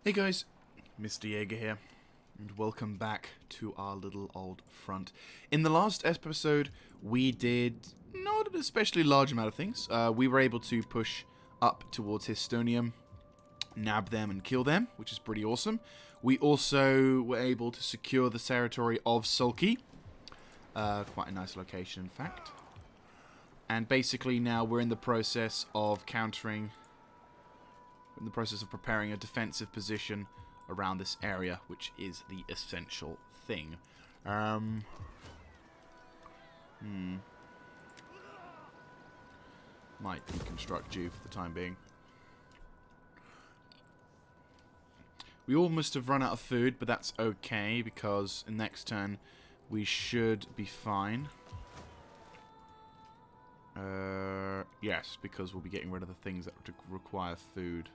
Hey guys, Mr. Jaeger here, and welcome back to our little old front. In the last episode, we did not an especially large amount of things. We were able to push up towards Histonium, nab them and kill them, which is pretty awesome. We also were able to secure the territory of Sulky. Quite a nice location, in fact. And basically now we're in the process of preparing a defensive position around this area, which is the essential thing. Might deconstruct you for the time being. We almost have run out of food, but that's okay, because in next turn we should be fine. Yes, because we'll be getting rid of the things that require food.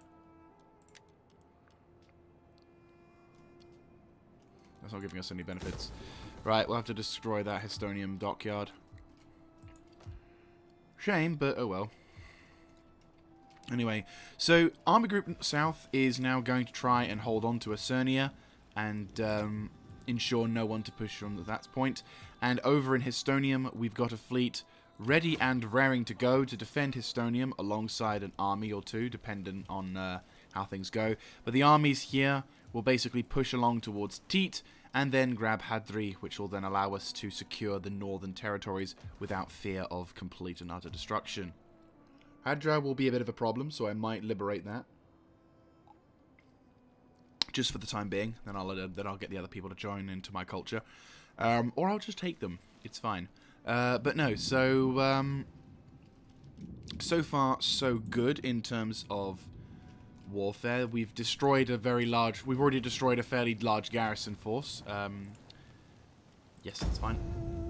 That's not giving us any benefits. Right, we'll have to destroy that Histonium dockyard. Shame, but oh well. Anyway, so Army Group South is now going to try and hold on to Acernia and ensure no one to push from that point. And over in Histonium, we've got a fleet ready and raring to go to defend Histonium alongside an army or two, dependent on how things go. But the armies here will basically push along towards Teat and then grab Hadri, which will then allow us to secure the northern territories without fear of complete and utter destruction. Hadra will be a bit of a problem, so I might liberate that. Just for the time being. Then I'll get the other people to join into my culture. Or I'll just take them. It's fine. But no, so far so good in terms of warfare. We've already destroyed a fairly large garrison force. Yes, that's fine.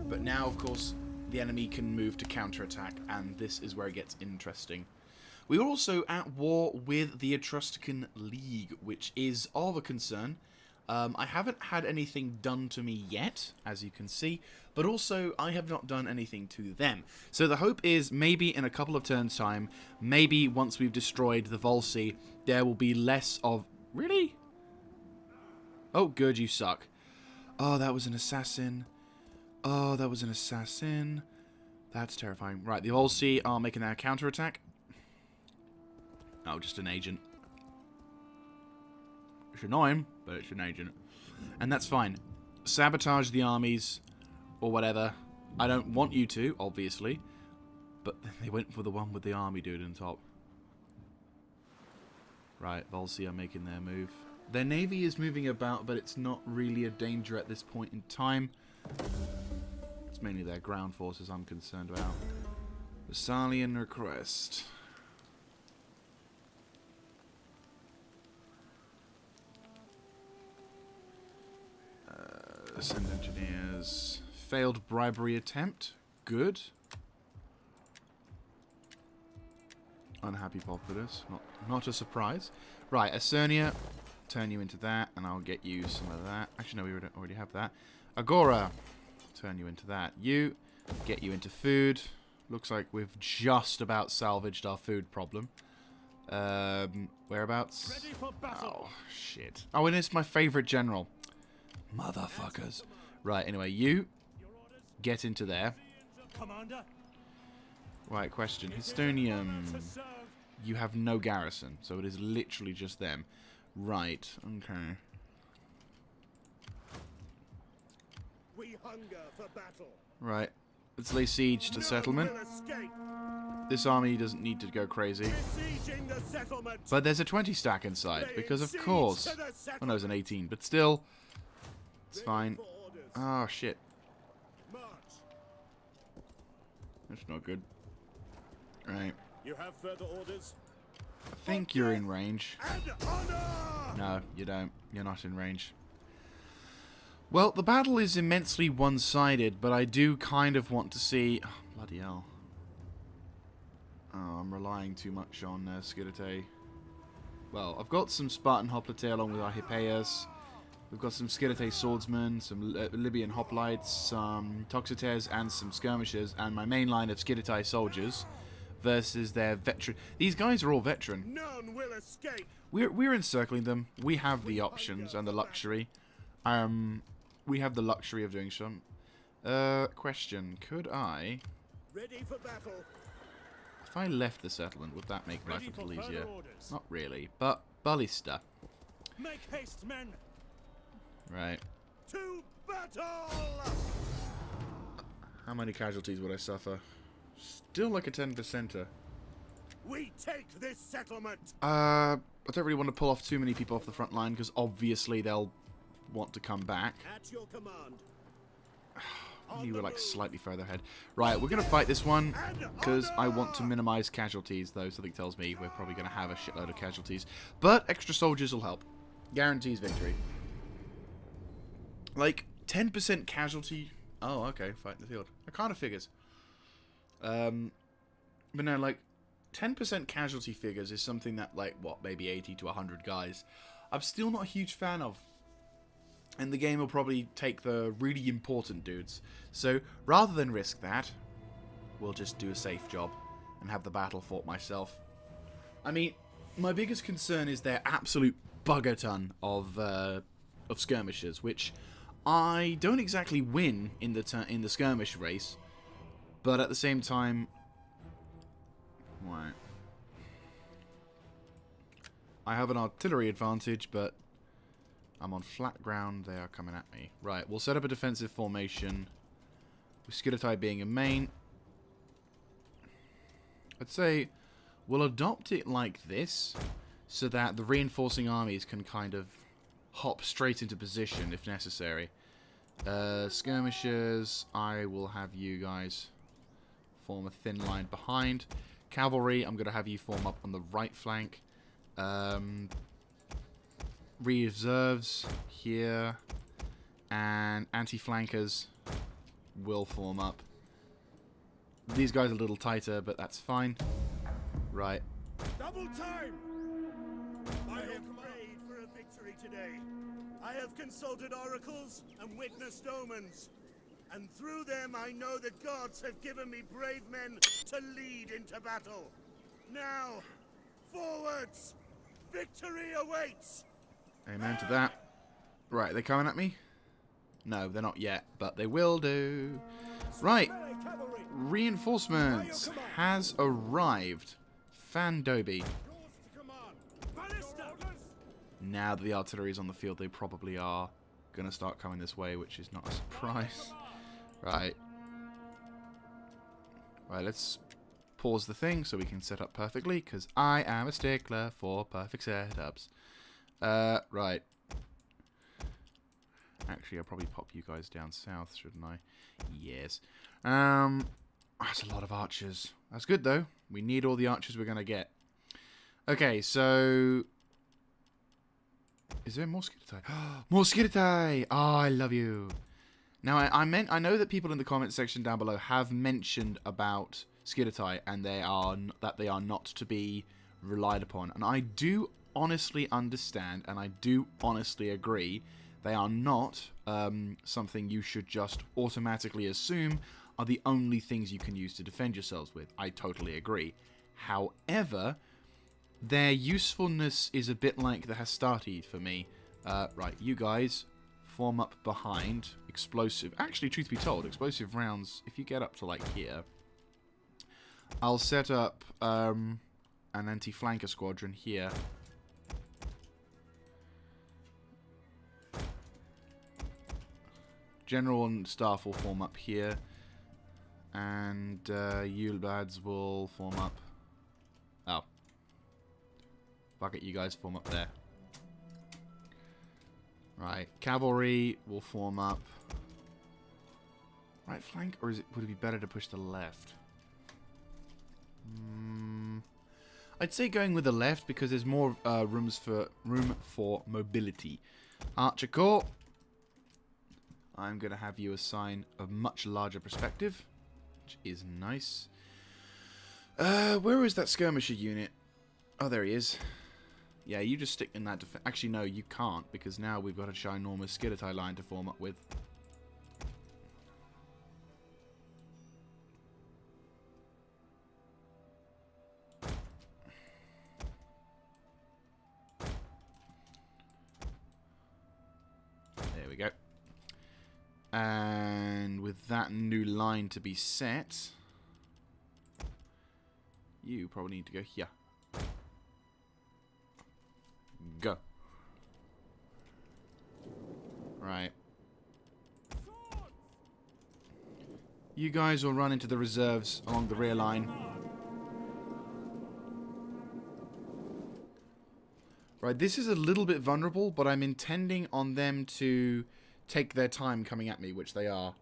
But now, of course, the enemy can move to counterattack, and this is where it gets interesting. We are also at war with the Etruscan League, which is of a concern. I haven't had anything done to me yet, as you can see, but also I have not done anything to them. So the hope is maybe in a couple of turns' time, maybe once we've destroyed the Volsci, there will be less of... Really? Oh, good, you suck. Oh, that was an assassin. Oh, that was an assassin. That's terrifying. Right, the Volsci are making their counterattack. Oh, just an agent. It's annoying, but it's an agent. And that's fine. Sabotage the armies, or whatever. I don't want you to, obviously. But they went for the one with the army dude on top. Right, Volsci are making their move. Their navy is moving about, but it's not really a danger at this point in time. It's mainly their ground forces I'm concerned about. Thessalian request. Send engineers. Failed bribery attempt. Good. Unhappy populace. Not a surprise. Right, Acernia. Turn you into that, and I'll get you some of that. Actually, no, we already have that. Agora. Turn you into that. You. Get you into food. Looks like we've just about salvaged our food problem. Whereabouts? Ready for battle. Oh, shit. Oh, and it's my favorite general. Motherfuckers. Right, anyway, you get into there. Commander. Right, question. Histonium. You have no garrison, so it is literally just them. Right, okay. We hunger for battle. Right, let's lay siege to the settlement. This army doesn't need to go crazy. Besieging the settlement. But there's a 20 stack inside, because of course. Oh no, it's an 18, but still. It's fine. Oh, shit. March. That's not good. Right. You have further orders? I think you're in range. And honor! No, you don't. You're not in range. Well, the battle is immensely one-sided, but I do kind of want to see... Oh, bloody hell. Oh, I'm relying too much on Skidate. Well, I've got some Spartan hoplite along with our Hippeas. We've got some Skidate swordsmen, some Libyan hoplites, some Toxotes, and some skirmishers, and my main line of Skidate soldiers versus their veteran. These guys are all veteran. None will escape. We're encircling them. We have the options and the luxury. We have the luxury of doing some. Question: could I, Ready for battle. if I left the settlement, would that make life Ready a for little further easier? orders. Not really, but ballista. Make haste, men. Right. To battle. How many casualties would I suffer? Still like a 10%er. We take this settlement. I don't really want to pull off too many people off the front line because obviously they'll want to come back. At your command. You were like slightly further ahead. Right, we're going to fight this one because I want to minimize casualties, though something tells me we're probably going to have a shitload of casualties. But extra soldiers will help. Guarantees victory. Like, 10% casualty. Oh, okay, fight in the field. That kind of figures. But no, like, 10% casualty figures is something that, like, what, maybe 80 to 100 guys, I'm still not a huge fan of. And the game will probably take the really important dudes. So, rather than risk that, we'll just do a safe job and have the battle fought myself. I mean, my biggest concern is their absolute bugger ton of skirmishers, which I don't exactly win in the skirmish race, but at the same time, right, I have an artillery advantage, but I'm on flat ground. They are coming at me. Right, we'll set up a defensive formation with Skiddatai being a main. I'd say we'll adopt it like this so that the reinforcing armies can kind of hop straight into position if necessary. Skirmishers, I will have you guys form a thin line behind. Cavalry, I'm going to have you form up on the right flank. Reserves here, and anti-flankers will form up. These guys are a little tighter, but that's fine. Right. Double time. I have prayed for a victory today. I have consulted oracles and witnessed omens. And through them I know the gods have given me brave men to lead into battle. Now, forwards! Victory awaits! Amen to that. Right, they're coming at me? No, they're not yet, but they will do. Right. Reinforcements has arrived. Fandobi. Now that the artillery is on the field, they probably are going to start coming this way, which is not a surprise. Right. Right, let's pause the thing so we can set up perfectly, because I am a stickler for perfect setups. Right. Actually, I'll probably pop you guys down south, shouldn't I? Yes. That's a lot of archers. That's good, though. We need all the archers we're going to get. Okay, so... Is there more Skiddatai? More Skiddatai! Oh, I love you. Now, I know that people in the comment section down below have mentioned about Skiddatai and they are not to be relied upon. And I do honestly understand and I do honestly agree. They are not something you should just automatically assume are the only things you can use to defend yourselves with. I totally agree. However, their usefulness is a bit like the Hastati for me. Right, you guys form up behind. Explosive... Actually, truth be told, explosive rounds, if you get up to, like, here, I'll set up an anti-flanker squadron here. General and staff will form up here. And you lads will form up... Oh. Fuck it, you guys form up there. Right, cavalry will form up. Right flank, or would it be better to push the left? I'd say going with the left because there's more room for mobility. Archer Corps. I'm going to have you assign a much larger perspective, which is nice. Where is that skirmisher unit? Oh, there he is. Yeah, you just stick in that defense. Actually, no, you can't, because now we've got a ginormous Skiddatai line to form up with. And with that new line to be set, you probably need to go here. Go. Right. You guys will run into the reserves along the rear line. Right, this is a little bit vulnerable, but I'm intending on them to take their time coming at me, which they are.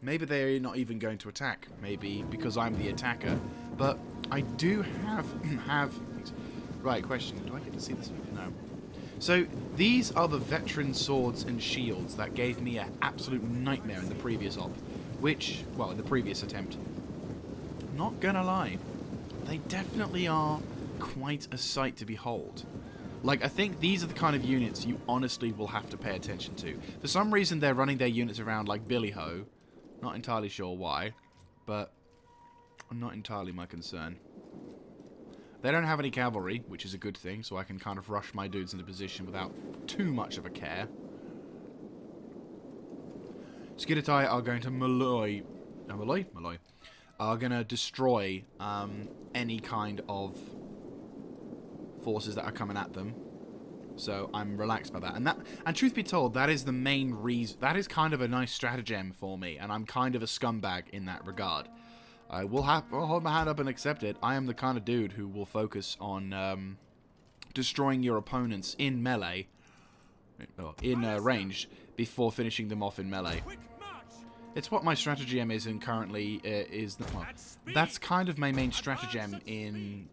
Maybe they're not even going to attack. Maybe because I'm the attacker. But I do have... Right, question. Do I get to see this? No. So, these are the veteran swords and shields that gave me an absolute nightmare in the previous op. Which, well, in the previous attempt. Not gonna lie. They definitely are quite a sight to behold. Like, I think these are the kind of units you honestly will have to pay attention to. For some reason, they're running their units around like Billy Ho. Not entirely sure why, but not entirely my concern. They don't have any cavalry, which is a good thing, so I can kind of rush my dudes into position without too much of a care. Skiddatai are going to Malloy, are going to destroy any kind of forces that are coming at them. So I'm relaxed by that. And truth be told, that is the main reason. That is kind of a nice stratagem for me, and I'm kind of a scumbag in that regard. I will I'll hold my hand up and accept it. I am the kind of dude who will focus on destroying your opponents in melee, in range, before finishing them off in melee. It's what my stratagem is, and currently is. Well, that's kind of my main stratagem in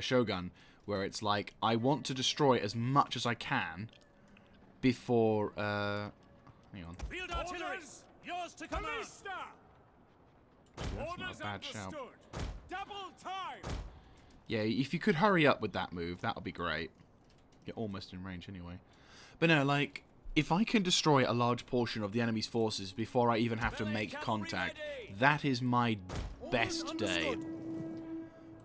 Shogun. Where it's like, I want to destroy as much as I can before, hang on. Field artillery, yours to command. That's not a bad shout. Double time. Yeah, if you could hurry up with that move, that would be great. You're almost in range anyway. But no, like, if I can destroy a large portion of the enemy's forces before I even have to make contact, that is my best day.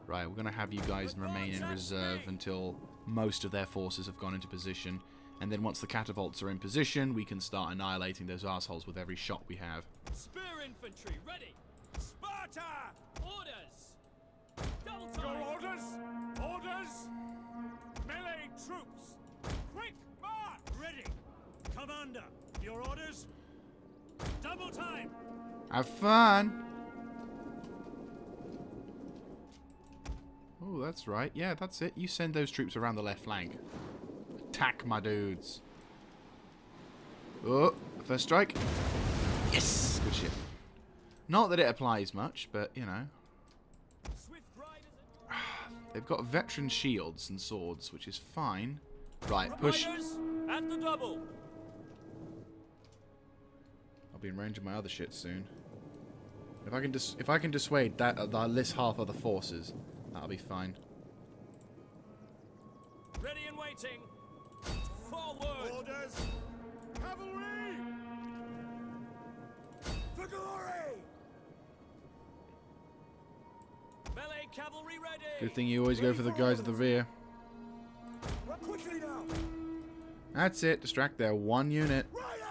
Right, we're going to have you guys remain in reserve until most of their forces have gone into position. And then once the catapults are in position, we can start annihilating those assholes with every shot we have. Spear infantry, ready! Sparta! Orders! Double Your time! orders! Orders! Melee troops! Quick march! Ready! Commander, your orders? Double time! Have fun! Oh, that's right. Yeah, that's it. You send those troops around the left flank. Attack my dudes. Oh, first strike. Yes! Good shit. Not that it applies much, but, you know. They've got veteran shields and swords, which is fine. Right, push. At the double. I'll be in range of my other shit soon. If I can dissuade that this half of the forces, that'll be fine. Ready and waiting. Forward. Orders! Cavalry! For glory! Melee cavalry ready. Good thing you always go for the guys at the rear. Quickly now! That's it. Distract their one unit. Riders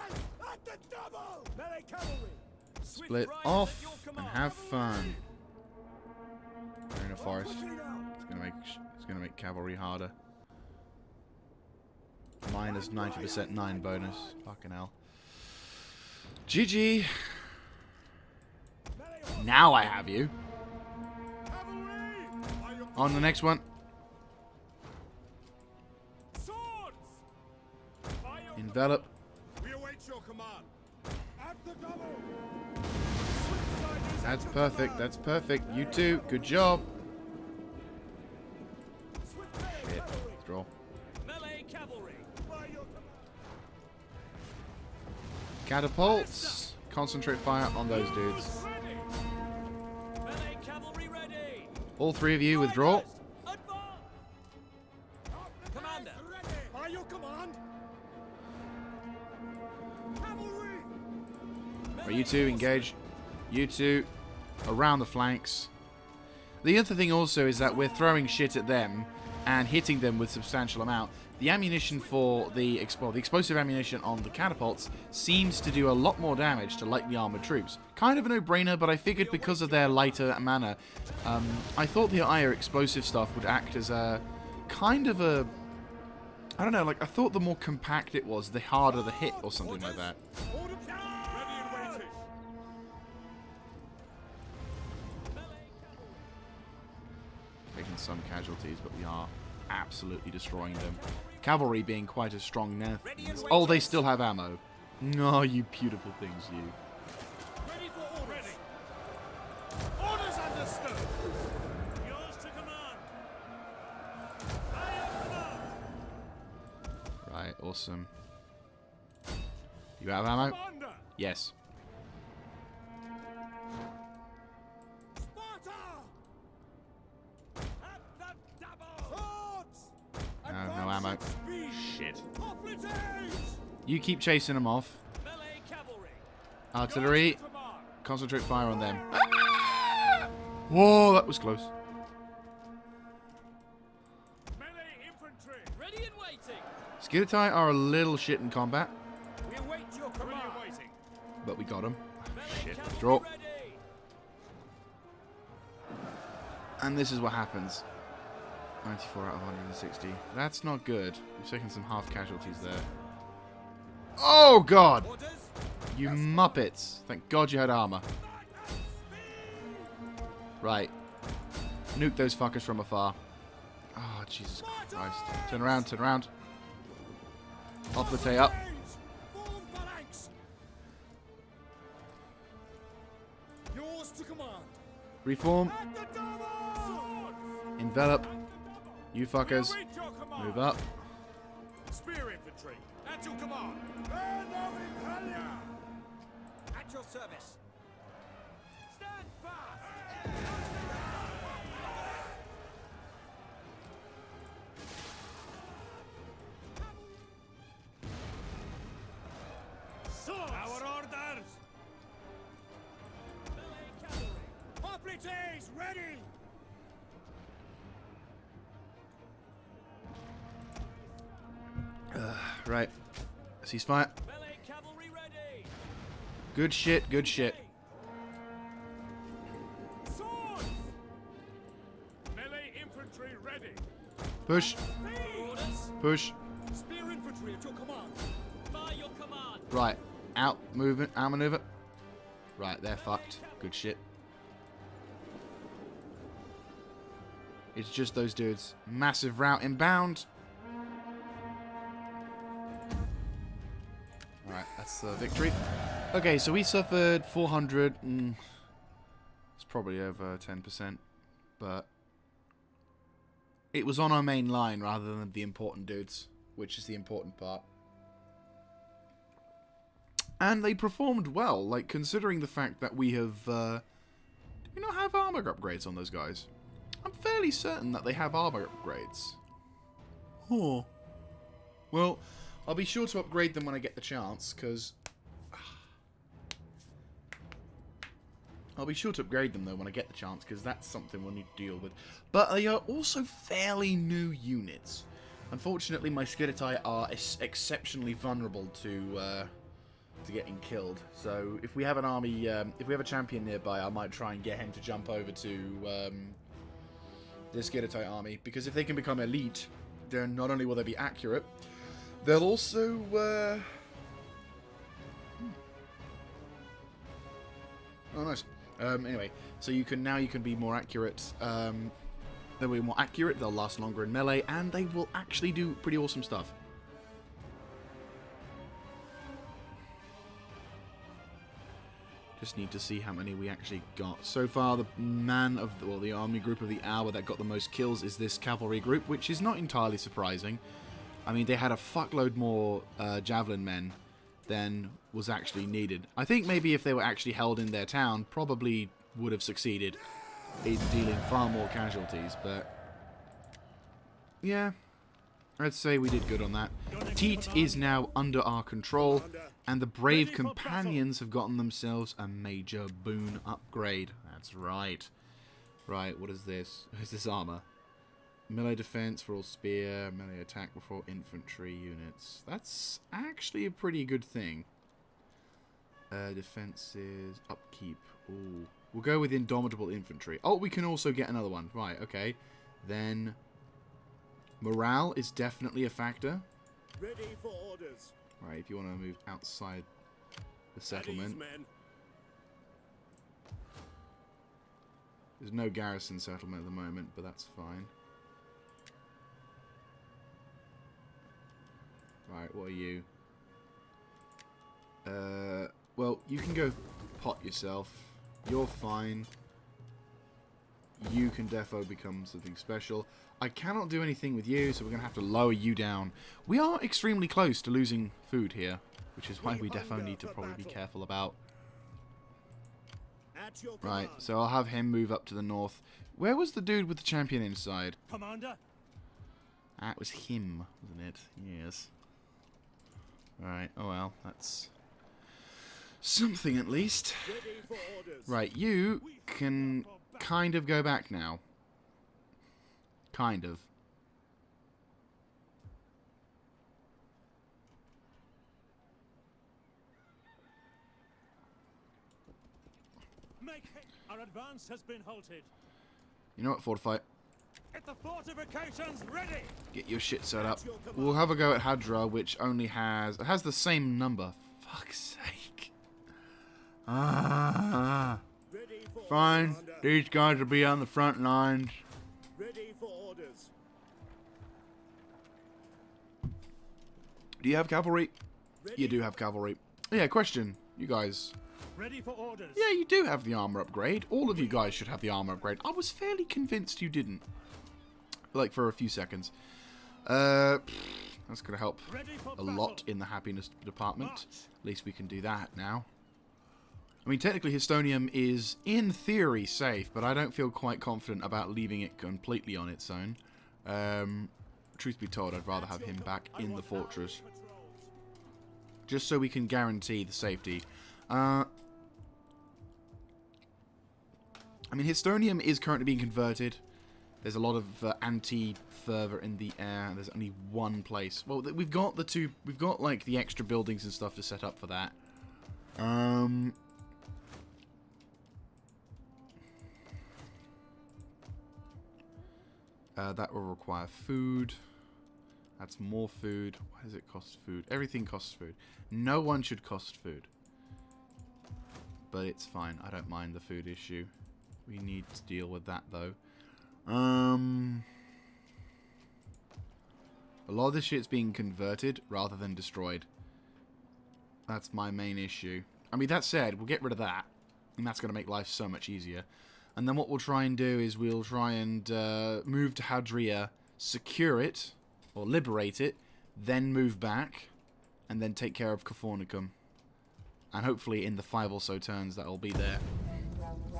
at the double! Melee cavalry! Split off and have fun. They're in a forest. It's gonna make cavalry harder. Minus 90% 9 bonus. Fucking hell. GG. Now I have you. On the next one. Envelop. We await your command. At the double. That's perfect. That's perfect. You too. Good job. Shit. Draw. Melee cavalry. Catapults. Concentrate fire on those dudes. Melee cavalry ready. All three of you withdraw. Advance. Commander. By your command. Cavalry. Right, you two engage. You two around the flanks. The other thing also is that we're throwing shit at them, and hitting them with substantial amount. The ammunition for the explosive ammunition on the catapults seems to do a lot more damage to lightly armored troops. Kind of a no-brainer, but I figured because of their lighter manner, I thought the higher explosive stuff would act as a kind of a, I don't know, like I thought the more compact it was, the harder the hit or something like that. Order ready and waiting. Taking some casualties, but we are absolutely destroying them. Cavalry being quite a strong now. Oh, they still have ammo. No, you beautiful things, you. Ready for orders. Ready. Orders understood. Yours to command. I am command. Right, awesome. You have ammo? Commander. Yes. Sparta. At the double. Swords. No ammo. Speed. Shit. Hoplites. You keep chasing them off. Melee cavalry. Artillery, Command. concentrate fire on them. Whoa, that was close. Melee infantry. Ready and waiting. Skiritai are a little shit in combat, We await your command. Waiting. but we got them. Melee Shit, cavalry withdraw. ready. And this is what happens. 94 out of 160. That's not good. We've taken some half casualties there. Oh, God! Orders. You muppets. Thank God you had armor. Right. Nuke those fuckers from afar. Oh, Jesus Christ. Turn around, turn around. Hoplite up. Form phalanx. Yours to command. Reform. At the double. Swords. Envelop. You fuckers. Await your command. Move up. Spear infantry. At your command. Band of Italia. At your service. Stand fast. Swords. Our orders. Melee cavalry. Hoplites ready. Right. Ceasefire. Melee cavalry ready. Good shit, good shit. Swords. Melee infantry ready. Push. Orders. Push. Spear infantry at your command. By your command. Right. Out. Movement. Outmaneuver. Right, they're fucked. Good shit. It's just those dudes. Massive rout inbound. Alright, that's the victory. Okay, so we suffered 400. It's probably over 10%. But it was on our main line rather than the important dudes, which is the important part. And they performed well, like, considering the fact that we have, do we not have armor upgrades on those guys? I'm fairly certain that they have armor upgrades. Oh. Well, I'll be sure to upgrade them when I get the chance, because... I'll be sure to upgrade them, though, when I get the chance, because that's something we'll need to deal with. But they are also fairly new units. Unfortunately, my Skiritai are exceptionally vulnerable to getting killed. So if we have an army, if we have a champion nearby, I might try and get him to jump over to the Skiritai army, because if they can become elite, then not only will they be accurate, they'll also oh, nice. Anyway, so you can be more accurate. They'll be more accurate. They'll last longer in melee, and they will actually do pretty awesome stuff. Just need to see how many we actually got. So far, the the army group of the hour that got the most kills is this cavalry group, which is not entirely surprising. I mean, they had a fuckload more javelin men than was actually needed. I think maybe if they were actually held in their town, probably would have succeeded in dealing far more casualties, but yeah, I'd say we did good on that. Teat is now under our control, and the brave companions have gotten themselves a major boon upgrade. That's right. Right, what is this? Is this armor? Melee defense for all spear, melee attack before infantry units. That's actually a pretty good thing. Defenses, upkeep. Ooh. We'll go with indomitable infantry. Oh, we can also get another one. Right, okay. Then morale is definitely a factor. Ready for orders. Right, if you want to move outside the settlement. Men. There's no garrison settlement at the moment, but that's fine. Right, what are you? Well, you can go pot yourself. You're fine. You can defo become something special. I cannot do anything with you, so we're going to have to lower you down. We are extremely close to losing food here, which is why we defo need to probably be careful about. At your Right, command. so I'll have him move up to the north. Where was the dude with the champion inside? Commander. That was him, wasn't it? Yes. Right, oh well, that's something at least. Ready for orders. Right, you can kind of go back now. Kind of. Make it. Our advance has been halted. You know what, Fortify? Get the fortifications ready. Get your shit set up. We'll have a go at Hadra, which only has... It has the same number. Fuck's sake. Ready for Fine. Commander. These guys will be on the front lines. Ready for orders. Do you have cavalry? Ready You do have cavalry. Yeah, question. You guys... Ready for orders. Yeah, you do have the armor upgrade. All of you guys should have the armor upgrade. I was fairly convinced you didn't. Like, for a few seconds. That's going to help Ready for a lot in the happiness department. March. At least we can do that now. I mean, technically, Histonium is, in theory, safe, but I don't feel quite confident about leaving it completely on its own. Truth be told, I'd rather have him back in the fortress. Just so we can guarantee the safety. I mean, Histonium is currently being converted. There's a lot of anti-fervor in the air. There's only one place. Well, we've got the two... We've got, like, the extra buildings and stuff to set up for that. That will require food. That's more food. Why does it cost food? Everything costs food. No one should cost food. But it's fine. I don't mind the food issue. We need to deal with that, though. A lot of this shit's being converted rather than destroyed. That's my main issue. I mean, that said, we'll get rid of that. And that's going to make life so much easier. And then what we'll try and do is we'll try and move to Hadria, secure it, or liberate it, then move back, and then take care of Cafornicum. And hopefully in the 5 or so turns that'll be there.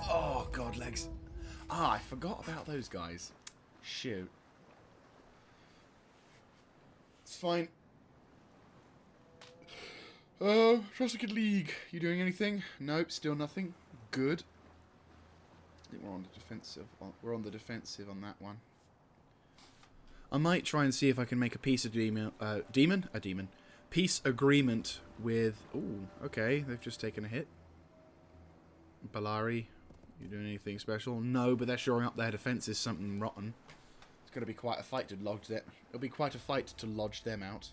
Oh, God, legs. Ah, I forgot about those guys. Shoot. It's fine. Trusted League. You doing anything? Nope, still nothing. Good. I think we're on the defensive. We're on the defensive on that one. I might try and see if I can make a peace peace agreement with... Ooh, okay, they've just taken a hit. Balari, you doing anything special? No, but they're shoring up their defenses something rotten. It's going to be quite a fight to lodge that. It'll be quite a fight to lodge them out.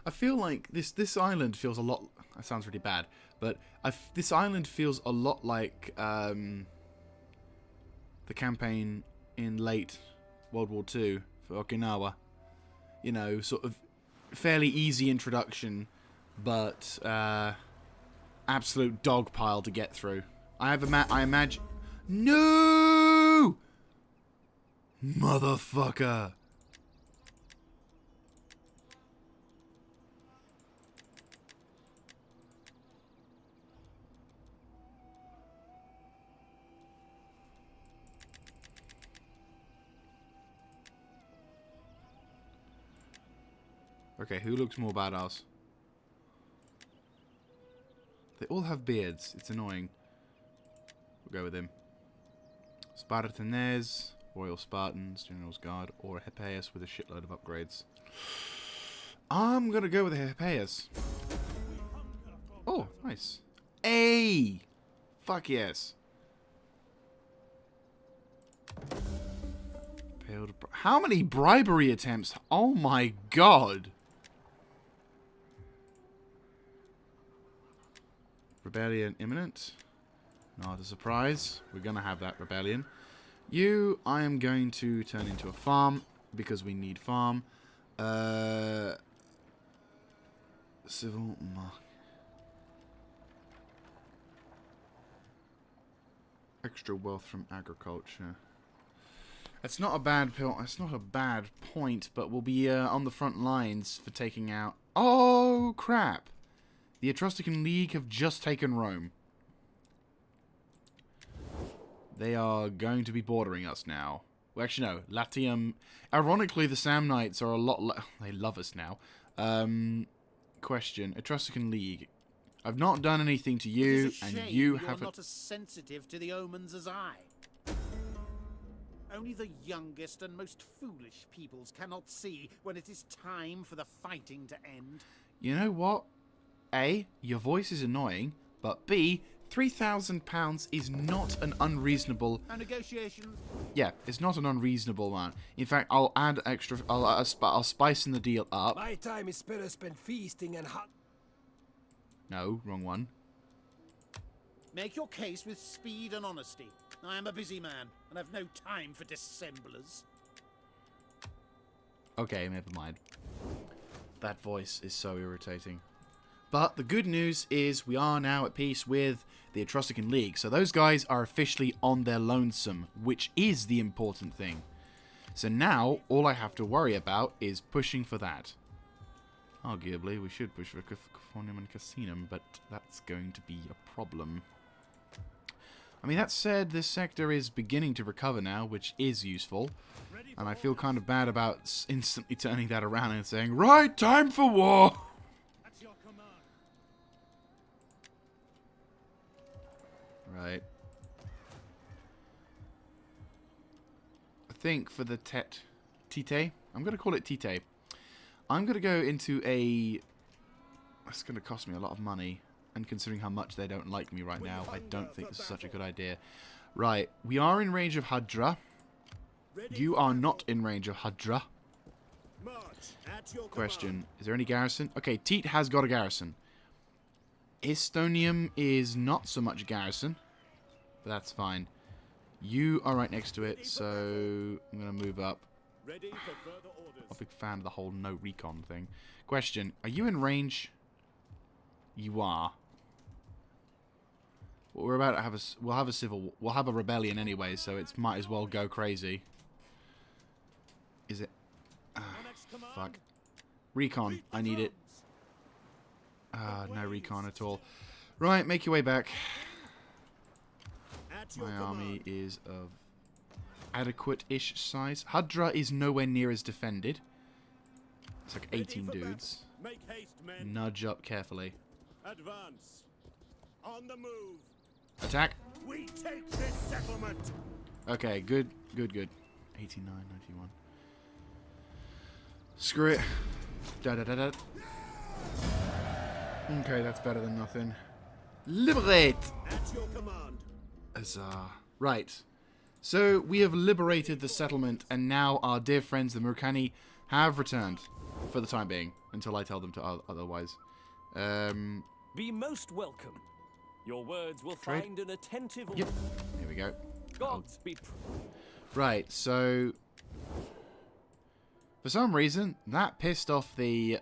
I feel like this island feels a lot... That sounds really bad, but this island feels a lot like the campaign in late World War II for Okinawa. You know, sort of fairly easy introduction, but absolute dog pile to get through. I imagine... No! Motherfucker! Okay, who looks more badass? all have beards. It's annoying. We'll go with him. Spartanes, Royal Spartans, General's Guard, or a Hippeus with a shitload of upgrades. I'm gonna go with a Hippeus. Oh, nice. Hey! Fuck yes. How many bribery attempts? Oh my god. Rebellion imminent. Not a surprise. We're gonna have that rebellion. You, I am going to turn into a farm because we need farm. Civil market. Extra wealth from agriculture. It's not a bad It's not a bad point, but we'll be on the front lines for taking out. Oh crap! The Etruscan League have just taken Rome. They are going to be bordering us now. Well, actually, no. Latium. Ironically, the Samnites are a lot. They love us now. Question: Etruscan League. I've not done anything to you, and you haven't. You're not as sensitive to the omens as I. Only the youngest and most foolish peoples cannot see when it is time for the fighting to end. You know what? A, your voice is annoying, but B, £3,000 is not an unreasonable. And negotiations. Yeah, it's not an unreasonable one. In fact, I'll add extra. I'll spice in the deal up. My time is better spent feasting and No, wrong one. Make your case with speed and honesty. I am a busy man, and have no time for dissemblers. Okay, never mind. That voice is so irritating. But the good news is we are now at peace with the Etruscan League. So those guys are officially on their lonesome, which is the important thing. So now, all I have to worry about is pushing for that. Arguably, we should push for Caphonium and Casinum, but that's going to be a problem. I mean, that said, this sector is beginning to recover now, which is useful. And I feel kind of bad about instantly turning that around and saying, right, time for war! At your command. Right. I think for the Tite, I'm going to call it Tite. I'm going to go into a... That's going to cost me a lot of money. And considering how much they don't like me right now, I don't think this is such a good idea. Right, we are in range of Hydra. You are not in range of Hydra. Question, is there any garrison? Okay, Teat has got a garrison. Estonium is not so much garrison. But that's fine. You are right next to it, so I'm going to move up. I'm a big fan of the whole no recon thing. Question, are you in range? You are. Well, we're about to have we'll have a civil, we'll have a rebellion anyway, so it might as well go crazy. Is it? Fuck. Recon, I need it. No recon at all. Right, make your way back. My army is of adequate-ish size. Hydra is nowhere near as defended. It's like 18 dudes. Nudge up carefully. Advance. On the move. Attack. We take this settlement. Okay, good, good, good. 89, 91. Screw it. Da da da da. Okay, that's better than nothing. Liberate. At your command. Huzzah. Right. So we have liberated the settlement, and now our dear friends, the Murkani, have returned for the time being, until I tell them to otherwise. Be most welcome. Your words will Trade. find an attentive. Yep. Here we go. Gods be. Right. So for some reason that pissed off the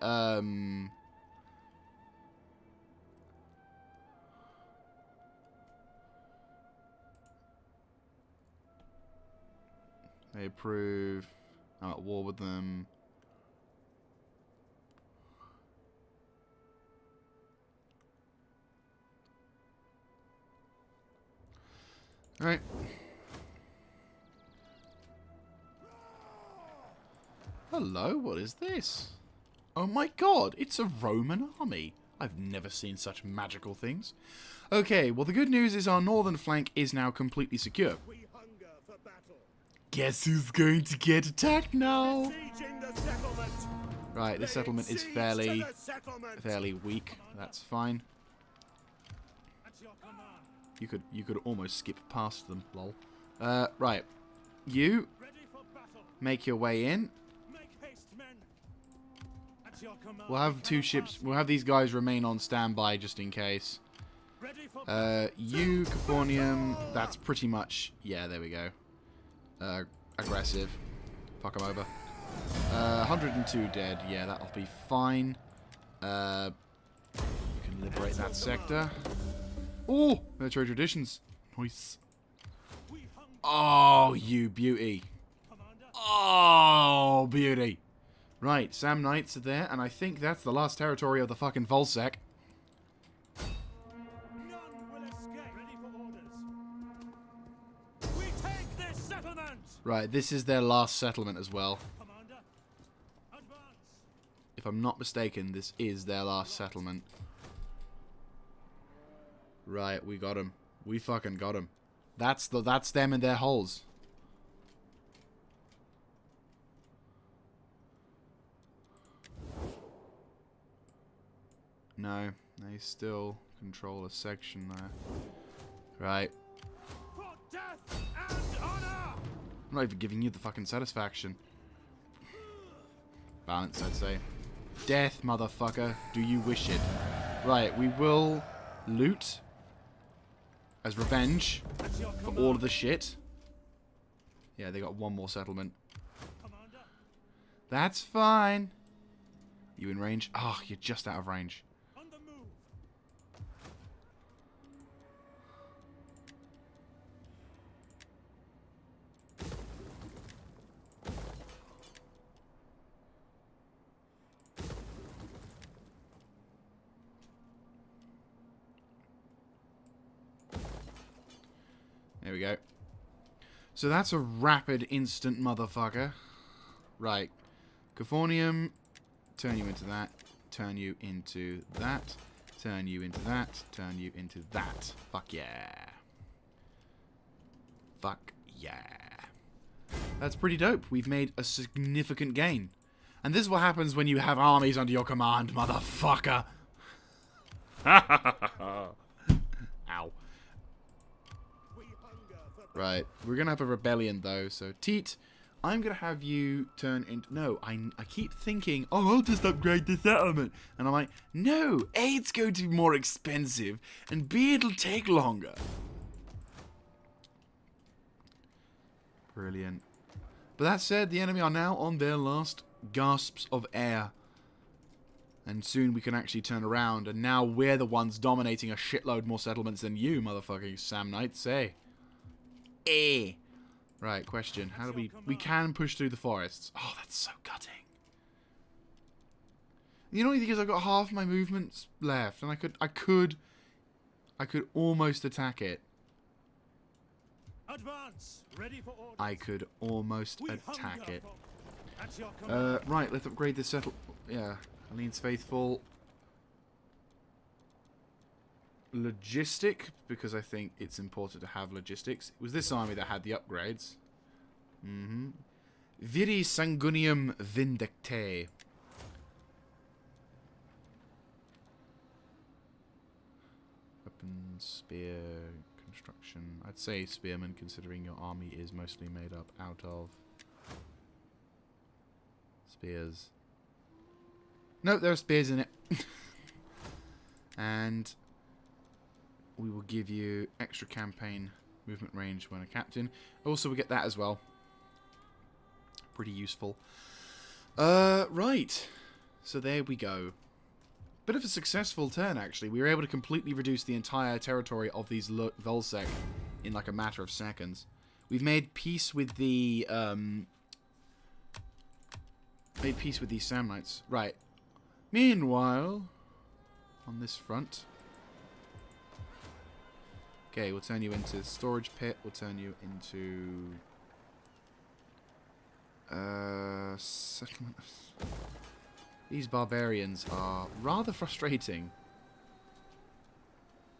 They approve. I'm at war with them. Alright. Hello, what is this? Oh my god, it's a Roman army. I've never seen such magical things. Okay, well the good news is our northern flank is now completely secure. We hunger for battle. Guess who's going to get attacked now? Besieging the settlement. Right, this settlement is Siege fairly to the settlement. weak. That's fine. At your command. You could almost skip past them, lol. Right. You Ready for battle. make your way in. Make haste, men. At your command. We'll have two ships. We'll have these guys remain on standby just in case. Ready for You, Caphornium, that's pretty much... Yeah, there we go. Aggressive. Fuck them over. 102 dead. Yeah, that'll be fine. You can liberate that sector. Oh, military traditions. Nice. We hunger, Oh, you beauty. Commander. Oh, beauty. Right, Sam Knights are there, and I think that's the last territory of the fucking Volsci. None will escape. Ready for orders. We take this settlement. Right, this is their last settlement as well. Commander, advance. If I'm not mistaken, this is their last settlement. Right, we got them. We fucking got them. That's them in their holes. No, they still control a section there. Right. For death and honor. I'm not even giving you the fucking satisfaction. Balance, I'd say. Death, motherfucker. Do you wish it? Right, we will loot as revenge At your for command. all of the shit. Yeah, they got one more settlement. Commander. That's fine. You in range? Oh, you're just out of range. On the move. There we go. So that's a rapid, instant motherfucker. Right. Caphornium, turn you into that, turn you into that, turn you into that, turn you into that. Fuck yeah. Fuck yeah. That's pretty dope. We've made a significant gain. And this is what happens when you have armies under your command, motherfucker. Ow. We hunger for Right, we're gonna have a rebellion though, so Teat, I'm gonna have you turn into... No, I keep thinking, oh, I'll just upgrade the settlement. And I'm like, no, A, it's going to be more expensive, and B, it'll take longer. Brilliant. But that said, the enemy are now on their last gasps of air. And soon we can actually turn around, and now we're the ones dominating a shitload more settlements than you, motherfucking Sam Knights, say. Eh. Right, question. How do we can push through the forests. Oh, that's so gutting. The only thing is I've got half my movements left, and I could almost attack it. Advance. Ready for orders. I could almost We attack hunger it. for- At your command. Right, let's upgrade this Yeah, Aline's Faithful. Logistic, because I think it's important to have logistics. It was this army that had the upgrades. Viri Sanguinium Vindicte. Weapon, spear, construction. I'd say spearman, considering your army is mostly made up out of spears. No, there are spears in it. And we will give you extra campaign movement range when a captain. Also, we get that as well. Pretty useful. Right. So there we go. Bit of a successful turn, actually. We were able to completely reduce the entire territory of these Volsci in like a matter of seconds. We've made peace with the Samnites. Right. Meanwhile, on this front. Okay, we'll turn you into storage pit. We'll turn you into settlement. These barbarians are rather frustrating.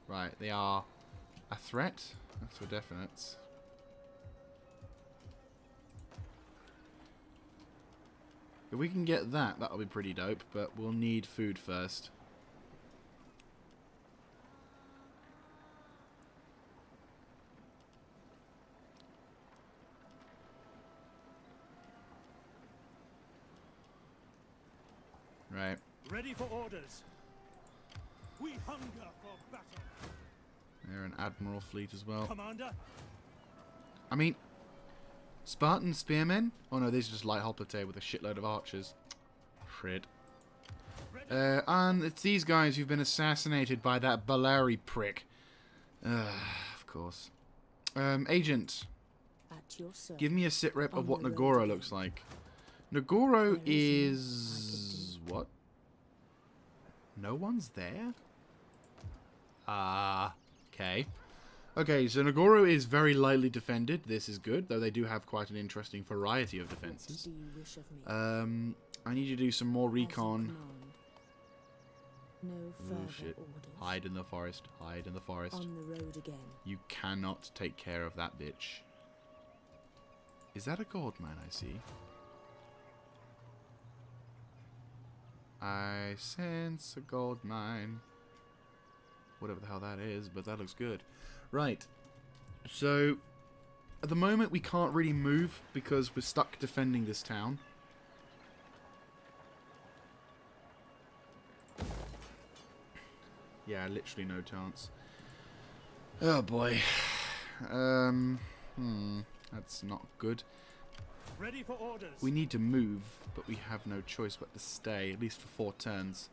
Right, they are a threat. That's for definite. If we can get that, that'll be pretty dope, but we'll need food first. Right. Ready for orders. We hunger for battle. They're an admiral fleet as well. Commander, I mean, Spartan spearmen? Oh no, these are just light hoplite with a shitload of archers. Shit. And it's these guys who've been assassinated by that Balari prick. Of course. Agent, At your service. give me a sit rep of On what the road Nagoro again. looks like. Nagoro There is is... what? No one's there? Okay. Okay, so Nagoro is very lightly defended. This is good, though they do have quite an interesting variety of What defenses. do you wish of me? I need you to do some more As you recon. command. No further Oh shit. orders. Hide in the forest. Hide in the forest. On the road again. You cannot take care of that bitch. Is that a gold mine I see? I sense a gold mine. Whatever the hell that is, but that looks good. Right. So, at the moment we can't really move because we're stuck defending this town. Yeah, literally no chance. Oh boy. That's not good. ready for orders. We need to move, but we have no choice but to stay, at least for 4 turns.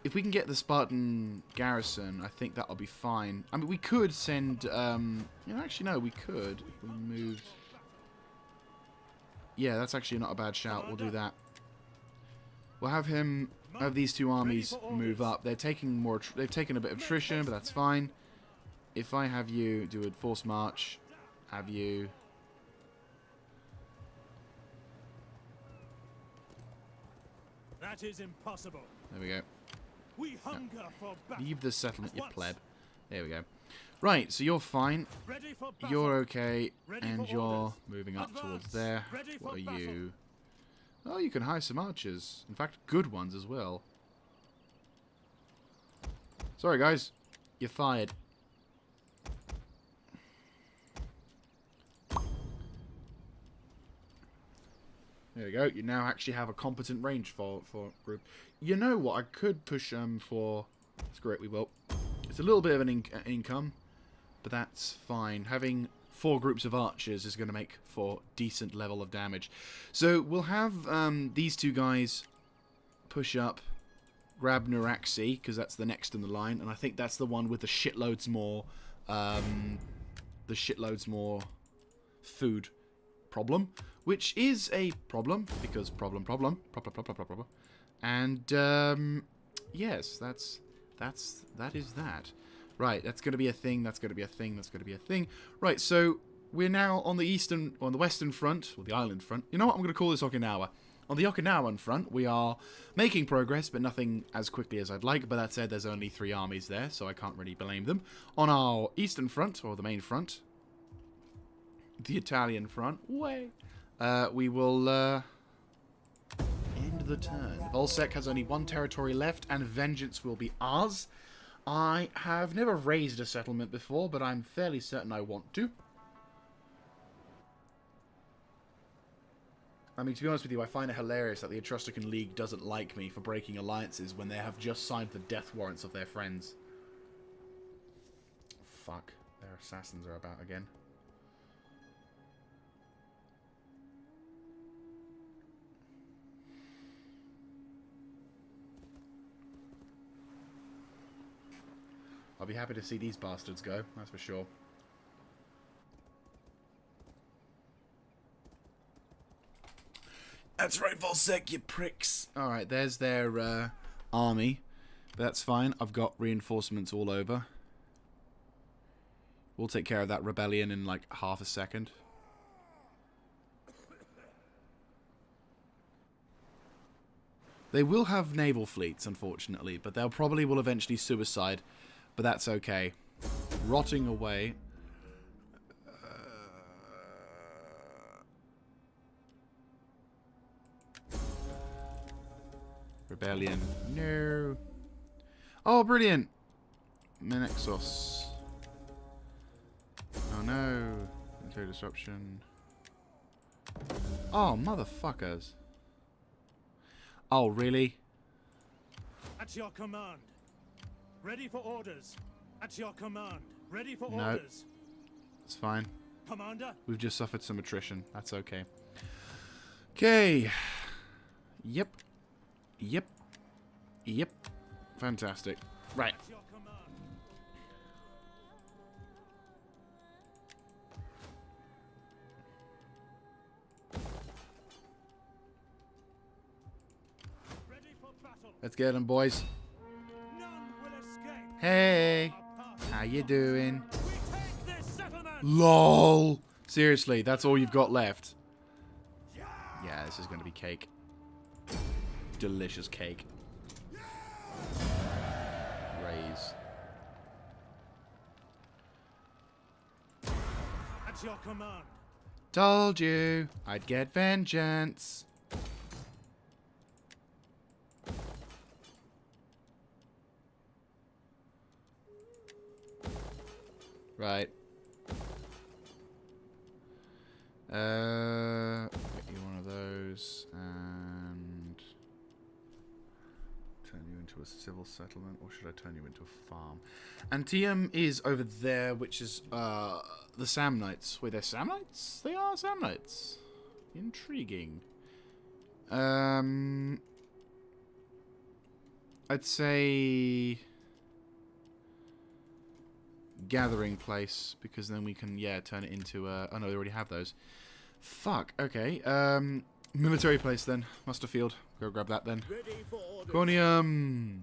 If we can get the Spartan garrison, I think that'll be fine. I mean, we could send, actually no, we could. If we moved... Yeah, that's actually not a bad shout. We'll do that. We'll have these 2 armies move up. They're taking they've taken a bit of attrition, but that's fine. If I have you do a forced march, have you... That is impossible. There we go. We hunger for battle. Leave the settlement, you At once. pleb. There we go. Right, so you're fine. Ready for battle. You're okay, Ready and for you're orders. moving up Advance. towards there. Ready What for are battle. you? Oh, you can hire some archers. In fact, good ones as well. Sorry, guys. You're fired. There we go. You now actually have a competent range for group. You know what? I could push for... Screw it, we will. It's a little bit of an income, but that's fine. Having 4 groups of archers is going to make for decent level of damage. So we'll have these 2 guys push up, grab Nuraxi, because that's the next in the line, and I think that's the one with the shitloads more food problem, which is a problem because problem. And yes, that is that. Right, that's going to be a thing. That's going to be a thing. That's going to be a thing. Right, so we're now on the western front, or the island front. You know what? I'm going to call this Okinawa. On the Okinawan front, we are making progress, but nothing as quickly as I'd like. But that said, there's only 3 armies there, so I can't really blame them. On our eastern front, or the main front, the Italian front, we will end the turn. Volsci has only 1 territory left, and vengeance will be ours. I have never raised a settlement before, but I'm fairly certain I want to. I mean, to be honest with you, I find it hilarious that the Etruscan League doesn't like me for breaking alliances when they have just signed the death warrants of their friends. Fuck. Their assassins are about again. I'll be happy to see these bastards go, that's for sure. That's right, Volsci, you pricks. Alright, there's their army. But that's fine. I've got reinforcements all over. We'll take care of that rebellion in like half a second. They will have naval fleets, unfortunately, but they'll probably will eventually suicide But that's okay. Rotting away. Rebellion. No. Oh, brilliant. Menexos. Oh no. Military disruption. Oh, motherfuckers. Oh, really? At your command. Ready for orders. At your command. Ready for No. orders. It's fine. Commander. We've just suffered some attrition. That's okay. Okay. Yep. Yep. Yep. Fantastic. Right. At your command. Ready for battle. Let's get them, boys. None will escape. Hey. Our path How is you marked. doing? We take this settlement. LOL. Seriously, that's all you've got left. Yeah, this is going to be cake. Delicious cake. Raise. At your command. Told you I'd get vengeance. Right. Get you one of those and turn you into a civil settlement, or should I turn you into a farm? Antium is over there, which is the Samnites. Wait, they're Samnites? They are Samnites. Intriguing. I'd say gathering place, because then we can, yeah, turn it into oh no, we already have those. Fuck, okay. Military place then. Musterfield. Go grab that then. Ready for orders. Quonium.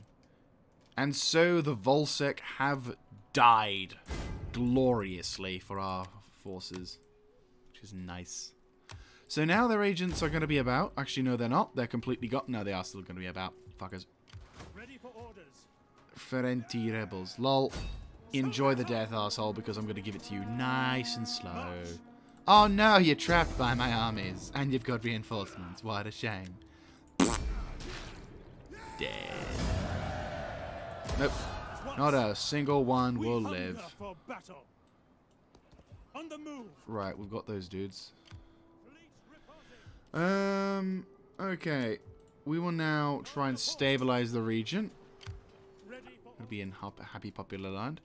And so the Volsci have died gloriously for our forces, which is nice. So now their agents are going to be about. Actually, no, they're not. They're completely got. No, they are still going to be about. Fuckers. Ready for orders. Ferenti rebels. Lol. Enjoy the death, arsehole, because I'm going to give it to you nice and slow. Oh no, you're trapped by my armies, and you've got reinforcements. What a shame. Dead. Nope. Not a single one will We live. hunger for battle. On the move. Right, we've got those dudes. Fleet reporting. Okay. We will now try and stabilize the region. Ready for It'll be in happy popular land.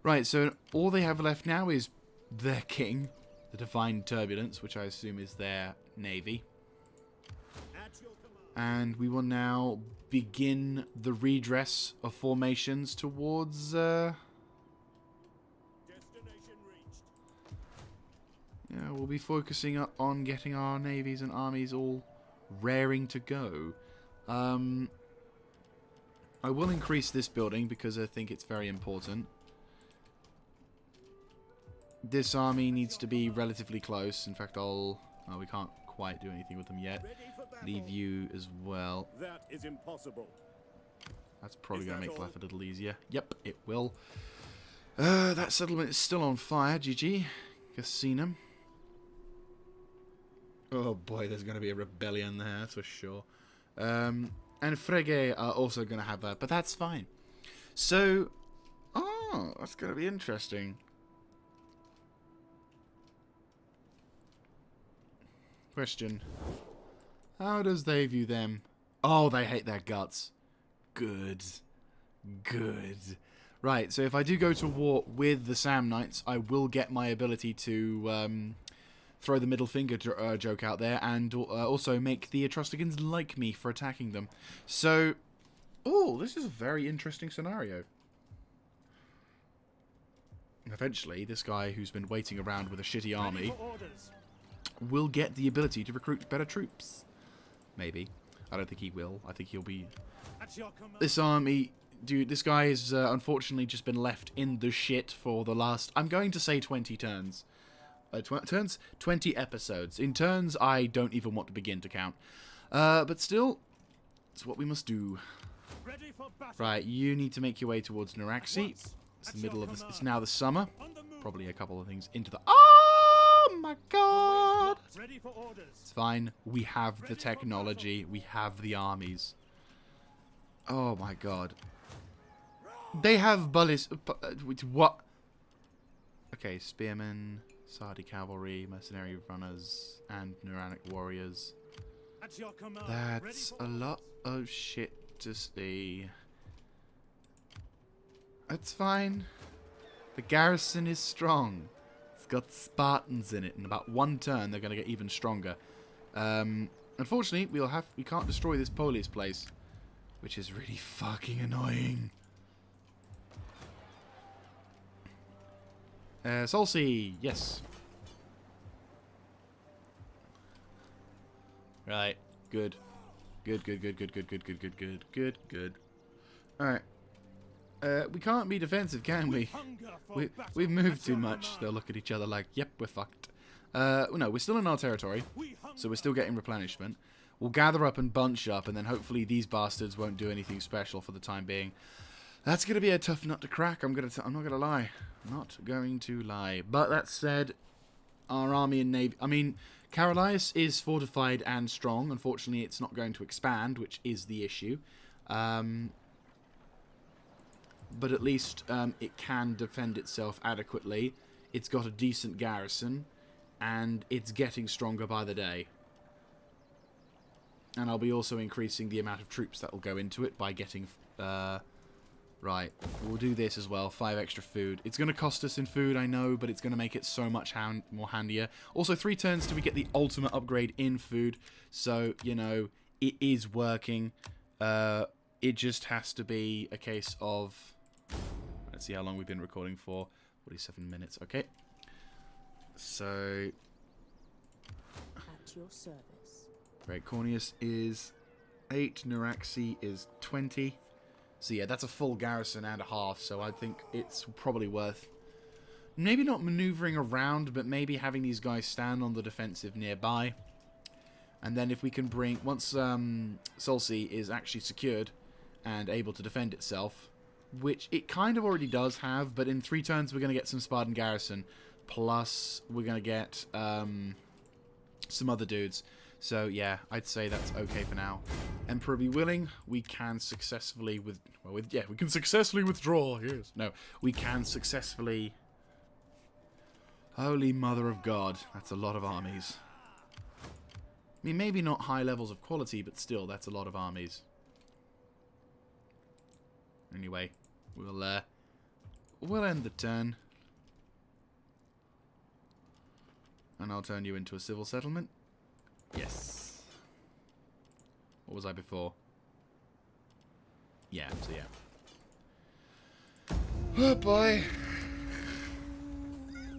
Right, so all they have left now is their king, the Divine Turbulence, which I assume is their navy. At your command. And we will now begin the redress of formations towards, Destination reached. yeah, we'll be focusing on getting our navies and armies all raring to go. I will increase this building because I think it's very important. This army needs to be relatively close. In fact, well, we can't quite do anything with them yet. Ready for battle. Leave you as well. That is impossible. That's probably Is going to that make all? life a little easier. Yep, it will. That settlement is still on fire, GG. Casino. Oh boy, there's going to be a rebellion there, that's for sure. And Frege are also going to have that, but that's fine. So, oh, that's going to be interesting. Question. How does they view them? Oh, they hate their guts. Good. Good. Right, so if I do go to war with the Samnites, I will get my ability to throw the middle finger joke out there, and also make the Etruscans like me for attacking them. So, oh, this is a very interesting scenario. Eventually, this guy who's been waiting around with a shitty ready army for orders. will get the ability to recruit better troops. Maybe. I don't think he will. I think he'll be... At your command. This army... Dude, this guy has unfortunately just been left in the shit for the last... I'm going to say 20 turns. Turns? 20 episodes. In turns, I don't even want to begin to count. But still, it's what we must do. Ready for battle. Right, you need to make your way towards Naraxi. Once. It's the middle of this. It's now the summer. On the move. Probably a couple of things into the... Oh my god! Ready for orders. It's fine. We have the technology. We have the armies. Oh my god. They have bullets. What? Okay, spearmen, Sardi cavalry, mercenary runners, and Neuranic warriors. At your command. That's a lot of shit to see. That's fine. The garrison is strong. It's got Spartans in it. In about one turn, they're going to get even stronger. Unfortunately, we can't destroy this police place, which is really fucking annoying. Volsci, yes. Right, good. Good. Alright. We can't be defensive, can we? We've moved too much. They'll look at each other like, yep, we're fucked. No, we're still in our territory, so we're still getting replenishment. We'll gather up and bunch up, and then hopefully these bastards won't do anything special for the time being. That's going to be a tough nut to crack, I'm not going to lie. Not going to lie. But that said, our army and navy... I mean, Carolias is fortified and strong. Unfortunately, it's not going to expand, which is the issue. But at least it can defend itself adequately. It's got a decent garrison, and it's getting stronger by the day. And I'll be also increasing the amount of troops that will go into it by getting... Right, we'll do this as well. 5 extra food. It's going to cost us in food, I know, but it's going to make it so much more handier. Also, 3 turns till we get the ultimate upgrade in food. So, you know, it is working. It just has to be a case of... Let's see how long we've been recording for. 47 minutes. Okay. So... At your service. Right, Corneus is 8. Neuraxi is 20. So yeah, that's a full garrison and a half, so I think it's probably worth maybe not maneuvering around, but maybe having these guys stand on the defensive nearby. And then if we can bring... Once Volsci is actually secured and able to defend itself, which it kind of already does have, but in 3 turns we're going to get some Spartan garrison, plus we're going to get some other dudes. So yeah, I'd say that's okay for now. Emperor be willing, we can successfully we can successfully withdraw. Yes. No, we can successfully... Holy Mother of God, that's a lot of armies. I mean, maybe not high levels of quality, but still, that's a lot of armies. Anyway, we'll end the turn. And I'll turn you into a civil settlement. Yes. What was I before? Yeah, so yeah. Oh boy.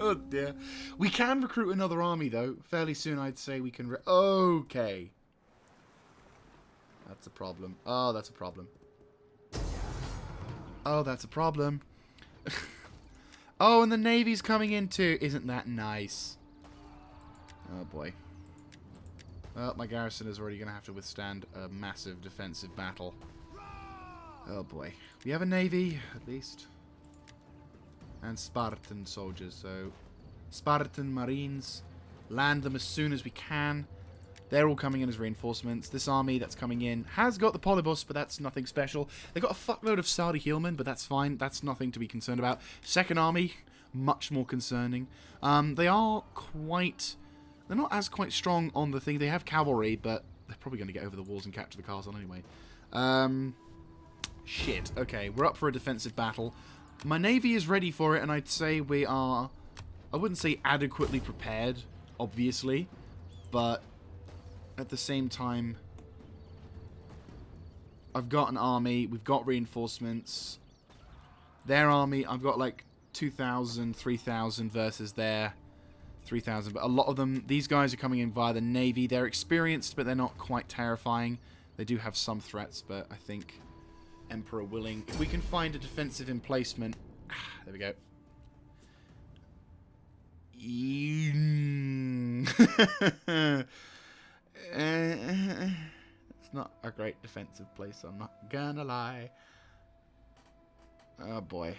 Oh dear. We can recruit another army though. Fairly soon I'd say we can okay. That's a problem. Oh, that's a problem. Oh, that's a problem. Oh, and the Navy's coming in too. Isn't that nice? Oh boy. Well, my garrison is already going to have to withstand a massive defensive battle. Oh boy. We have a navy, at least. And Spartan soldiers, so... Spartan marines. Land them as soon as we can. They're all coming in as reinforcements. This army that's coming in has got the polybus, but that's nothing special. They've got a fuckload of Sardi hillmen, but that's fine. That's nothing to be concerned about. Second army, much more concerning. They are quite... They're not as quite strong on the thing. They have cavalry, but they're probably going to get over the walls and capture the castle anyway. Shit. Okay, we're up for a defensive battle. My navy is ready for it, and I'd say we are... I wouldn't say adequately prepared, obviously, but at the same time, I've got an army. We've got reinforcements. Their army, I've got like 2,000, 3,000 versus their 3,000, but a lot of them, these guys are coming in via the navy. They're experienced, but they're not quite terrifying. They do have some threats, but I think Emperor willing. If we can find a defensive emplacement, there we go. It's not a great defensive place, I'm not gonna lie. Oh boy.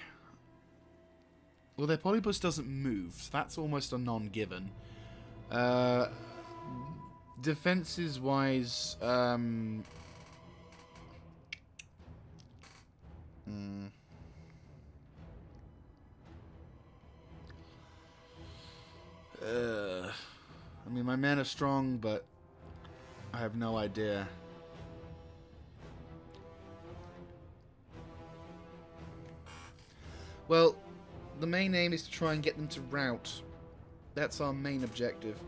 Well, their polybus doesn't move, so that's almost a non-given. Defenses-wise, I mean, my men are strong, but I have no idea. Well, the main aim is to try and get them to rout. That's our main objective.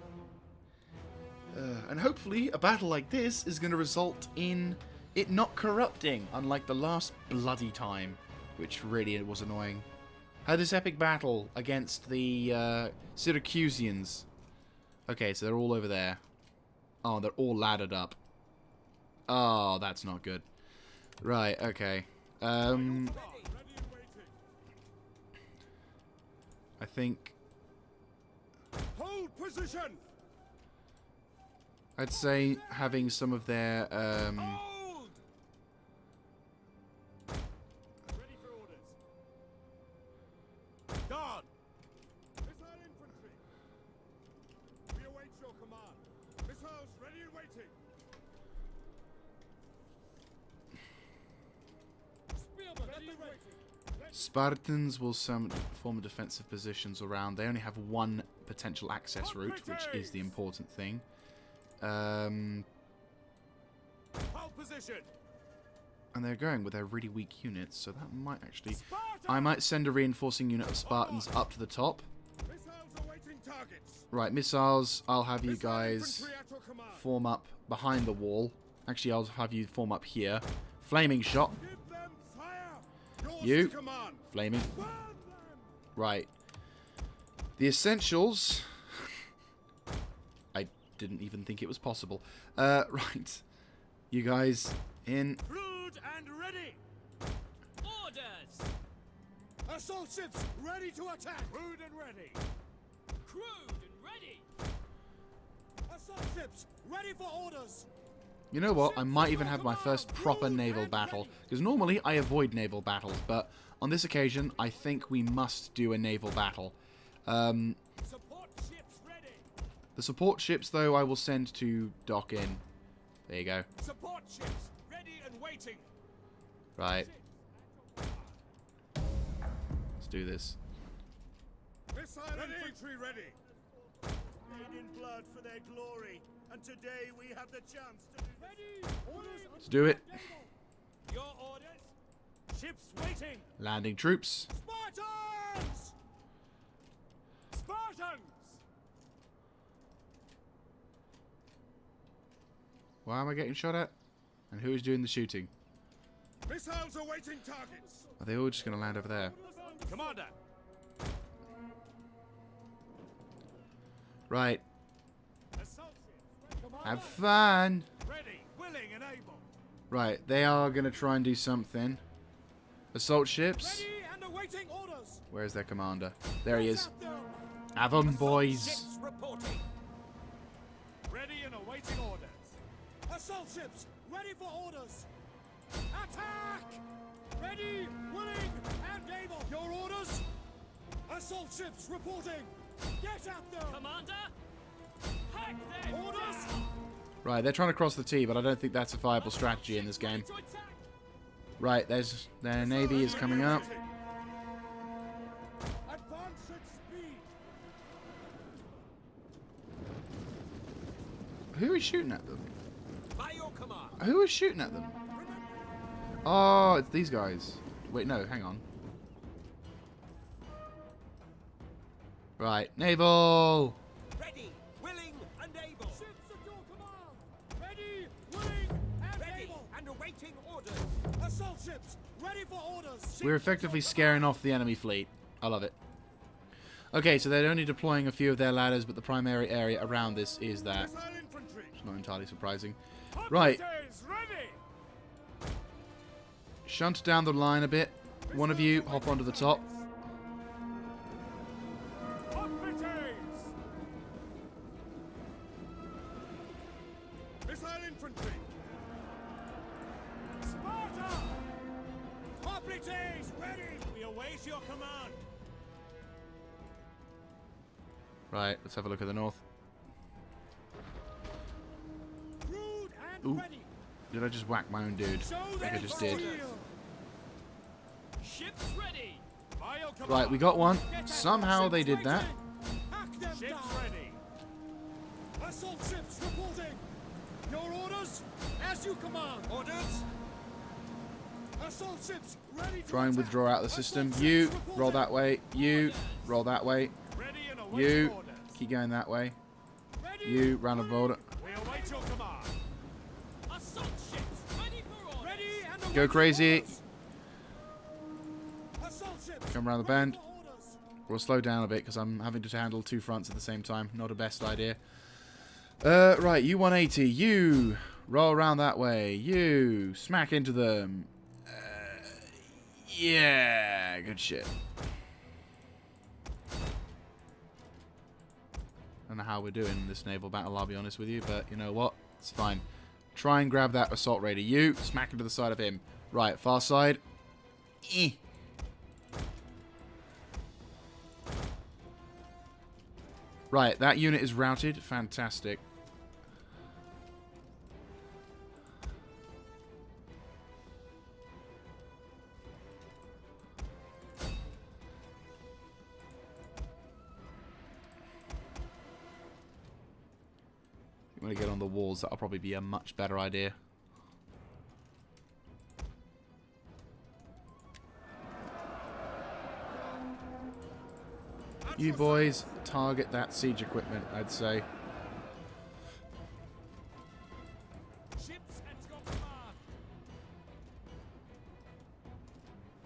And hopefully a battle like this is going to result in it not corrupting, unlike the last bloody time, which really was annoying. Had this epic battle against the Syracusians. Okay, so they're all over there. Oh, they're all laddered up. Oh, that's not good. Right, okay. I think Hold position. I'd say having some of their Hold. Ready for orders. Guard. Missile infantry. We await your command. Missiles ready and waiting. Spearmen ready and waiting. Spartans will form defensive positions around. They only have one potential access route, which is the important thing. Hold position. And they're going with their really weak units, so that might actually... I might send a reinforcing unit of Spartans up to the top. Missiles awaiting targets. Right, missiles, I'll have you Missile guys infantry at your command. form up behind the wall. Actually, I'll have you form up here. Flaming shot. Give them fire. Yours You. to command. Flaming. Burn them. Right. The essentials... I didn't even think it was possible. Right. You guys in. Crude and ready. Orders! Assault ships ready to attack. Crude and ready. Crude and ready! Assault ships ready for orders. You know what? I might even have my first proper naval battle. Because normally I avoid naval battles, but on this occasion, I think we must do a naval battle. Support ships ready. The support ships, though, I will send to dock in. There you go. Support ships ready and waiting. Right. Let's do this. Missile infantry ready. Paid in blood for their glory, and today we have the chance to do ready. Orders. Let's do it. Your orders. Ships waiting. Landing troops. Spartans. Spartans. Why am I getting shot at? And who is doing the shooting? Missiles awaiting targets. Are they all just going to land over there? Commander. Right. Assault ships. Commander. Have fun. Ready, willing, and able. Right. They are going to try and do something. Assault ships. Ready and awaiting orders. Where's their commander? There he is. Out them. Have them, boys. Ships reporting. Ready and awaiting orders. Assault ships ready for orders. Attack! Ready, willing, and able. Your orders. Assault ships reporting. Get at them. Commander! Hack them! Orders. Right, they're trying to cross the T, but I don't think that's a viable strategy in this game. To attack! Right, their navy is coming up. Advance at speed. Who is shooting at them? By your command. Who is shooting at them? Oh, it's these guys. Wait, no, hang on. Right, naval. Ready, willing, and able. Ships at your command. Ready, willing, and able. And awaiting orders. Assault ships ready for orders. We're effectively scaring off the enemy fleet. I love it. Okay, so they're only deploying a few of their ladders, but the primary area around this is that. Missile infantry. It's not entirely surprising. Right, Ready. shunt down the line a bit. One of you hop onto the top. Missile infantry. Sparta. Hoplites ready. We await your command. Right, let's have a look at the north. Crude and Ooh. ready. Did I just whack my own dude? Show I think I them just for did. real. Ships ready. By your command. Right, we got one. Get Somehow they did that. Hack them Ships down. ready. Assault ships reporting. Your orders? As you command. Orders? Assault ships ready to Try and attack. withdraw out of the system. Assault You, ships roll reporting. that way. You, roll that way. Ready and await You, orders. keep going that way. Ready. You, round the border. We await your command. Assault ships ready for orders. Ready and Go await crazy. orders. Assault ships Come round the ready bend. for orders. We'll slow down a bit because I'm having to handle two fronts at the same time. Not a best idea. Right, you 180. You, roll around that way. You, smack into them. Yeah, good shit. I don't know how we're doing this naval battle, I'll be honest with you, but you know what? It's fine. Try and grab that assault raider. You, smack into the side of him. Right, far side. Eh. Right, that unit is routed. Fantastic. You want to get on the walls, that'll probably be a much better idea. You boys, target that siege equipment, I'd say. Ships at your command.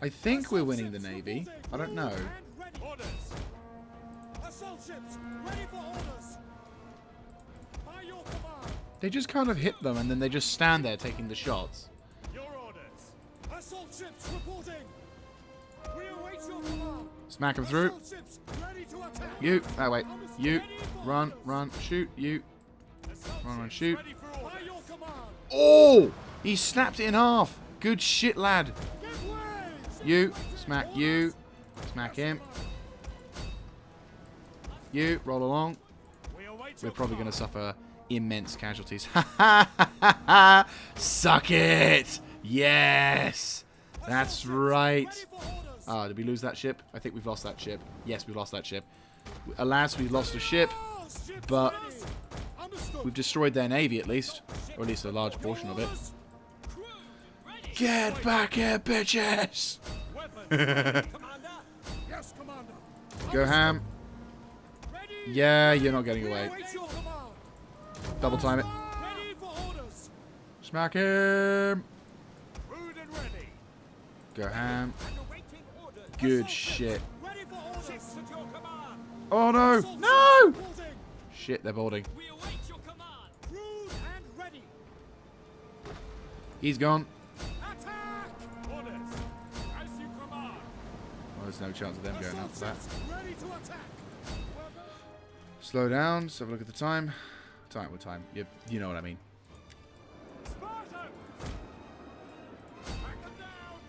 I think we're winning the Navy. I don't know. And ready. Orders. Assault ships ready for orders. By your command. They just kind of hit them and then they just stand there taking the shots. Your orders. Assault ships reporting. We await your command. Smack them through. Assault ships ready to attack. You, that way. You, run, run, shoot. You, Assault run, run, ships shoot. ready for By orders. your command. Oh! He snapped it in half. Good shit, lad. Give way. You, smack you. Smack him. You, roll along. We await We're your probably going command. to suffer immense casualties. Ha ha ha ha ha! Suck it! Yes! That's right. Ready for orders. Ah, did we lose that ship? I think we've lost that ship. Yes, we've lost that ship. Alas, we've lost a ship, Ships but ready. Understood. we've destroyed their navy at least. Or at least a large portion of it. Orders. Crew ready. Get back here, bitches! Commander. Yes, Commander. Go ham. Ready. Yeah, you're not getting We away. await your command. Double time it. Ready for orders. Smack him! Crude and ready. Go ham. And awaiting orders. Good shit. Ready for orders. Ships at your command. Oh no! Assault No! ships reporting. Shit, they're boarding. We await your command. Crude and ready. He's gone. Attack. Orders. As you command. Well, there's no chance of them going up for that. Assault ships ready to attack. Slow down. Let's have a look at the time. What time? You know what I mean. Spartan. Back them down.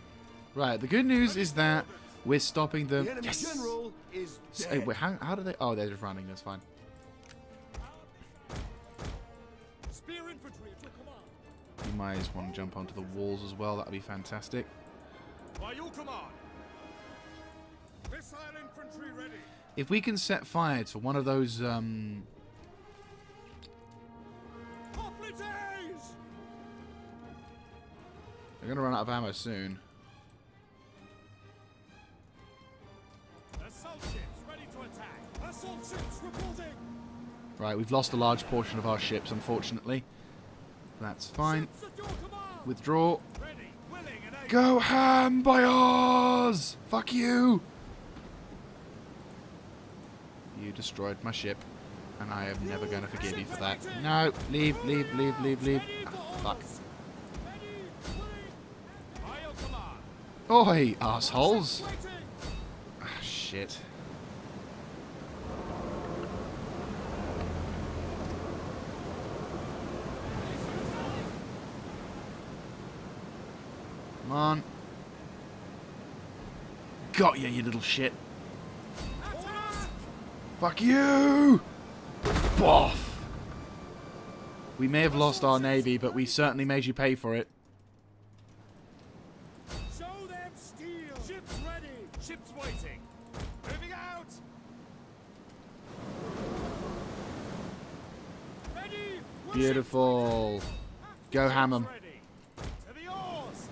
Right, the good news is that we're stopping them. The enemy Yes! general is Hey, dead. wait, how do they... Oh, they're just running. That's fine. Spear infantry at your command. You might just want to jump onto the walls as well. That would be fantastic. By your command. Missile infantry ready. If we can set fire to one of those... Hoplites. They're going to run out of ammo soon. Assault ships ready to attack. Assault ships reporting. Right, we've lost a large portion of our ships, unfortunately. That's fine. Ships at your command. Withdraw. Ready, willing, and able. Go ham, boyos! Fuck you! You destroyed my ship, and I am never going to forgive you for that. No, leave, leave, leave, leave, leave. Ah, fuck. Ready. Willing. By your command. Oi, assholes! Waiting. Ah, shit. Come on. Got you, you little shit. Attack. Fuck you! Boff! We may have lost our navy, but we certainly made you pay for it. Show them steel. Ships ready. Ships waiting. Moving out. Ready. Beautiful. Go Hammam. Ready. To the oars.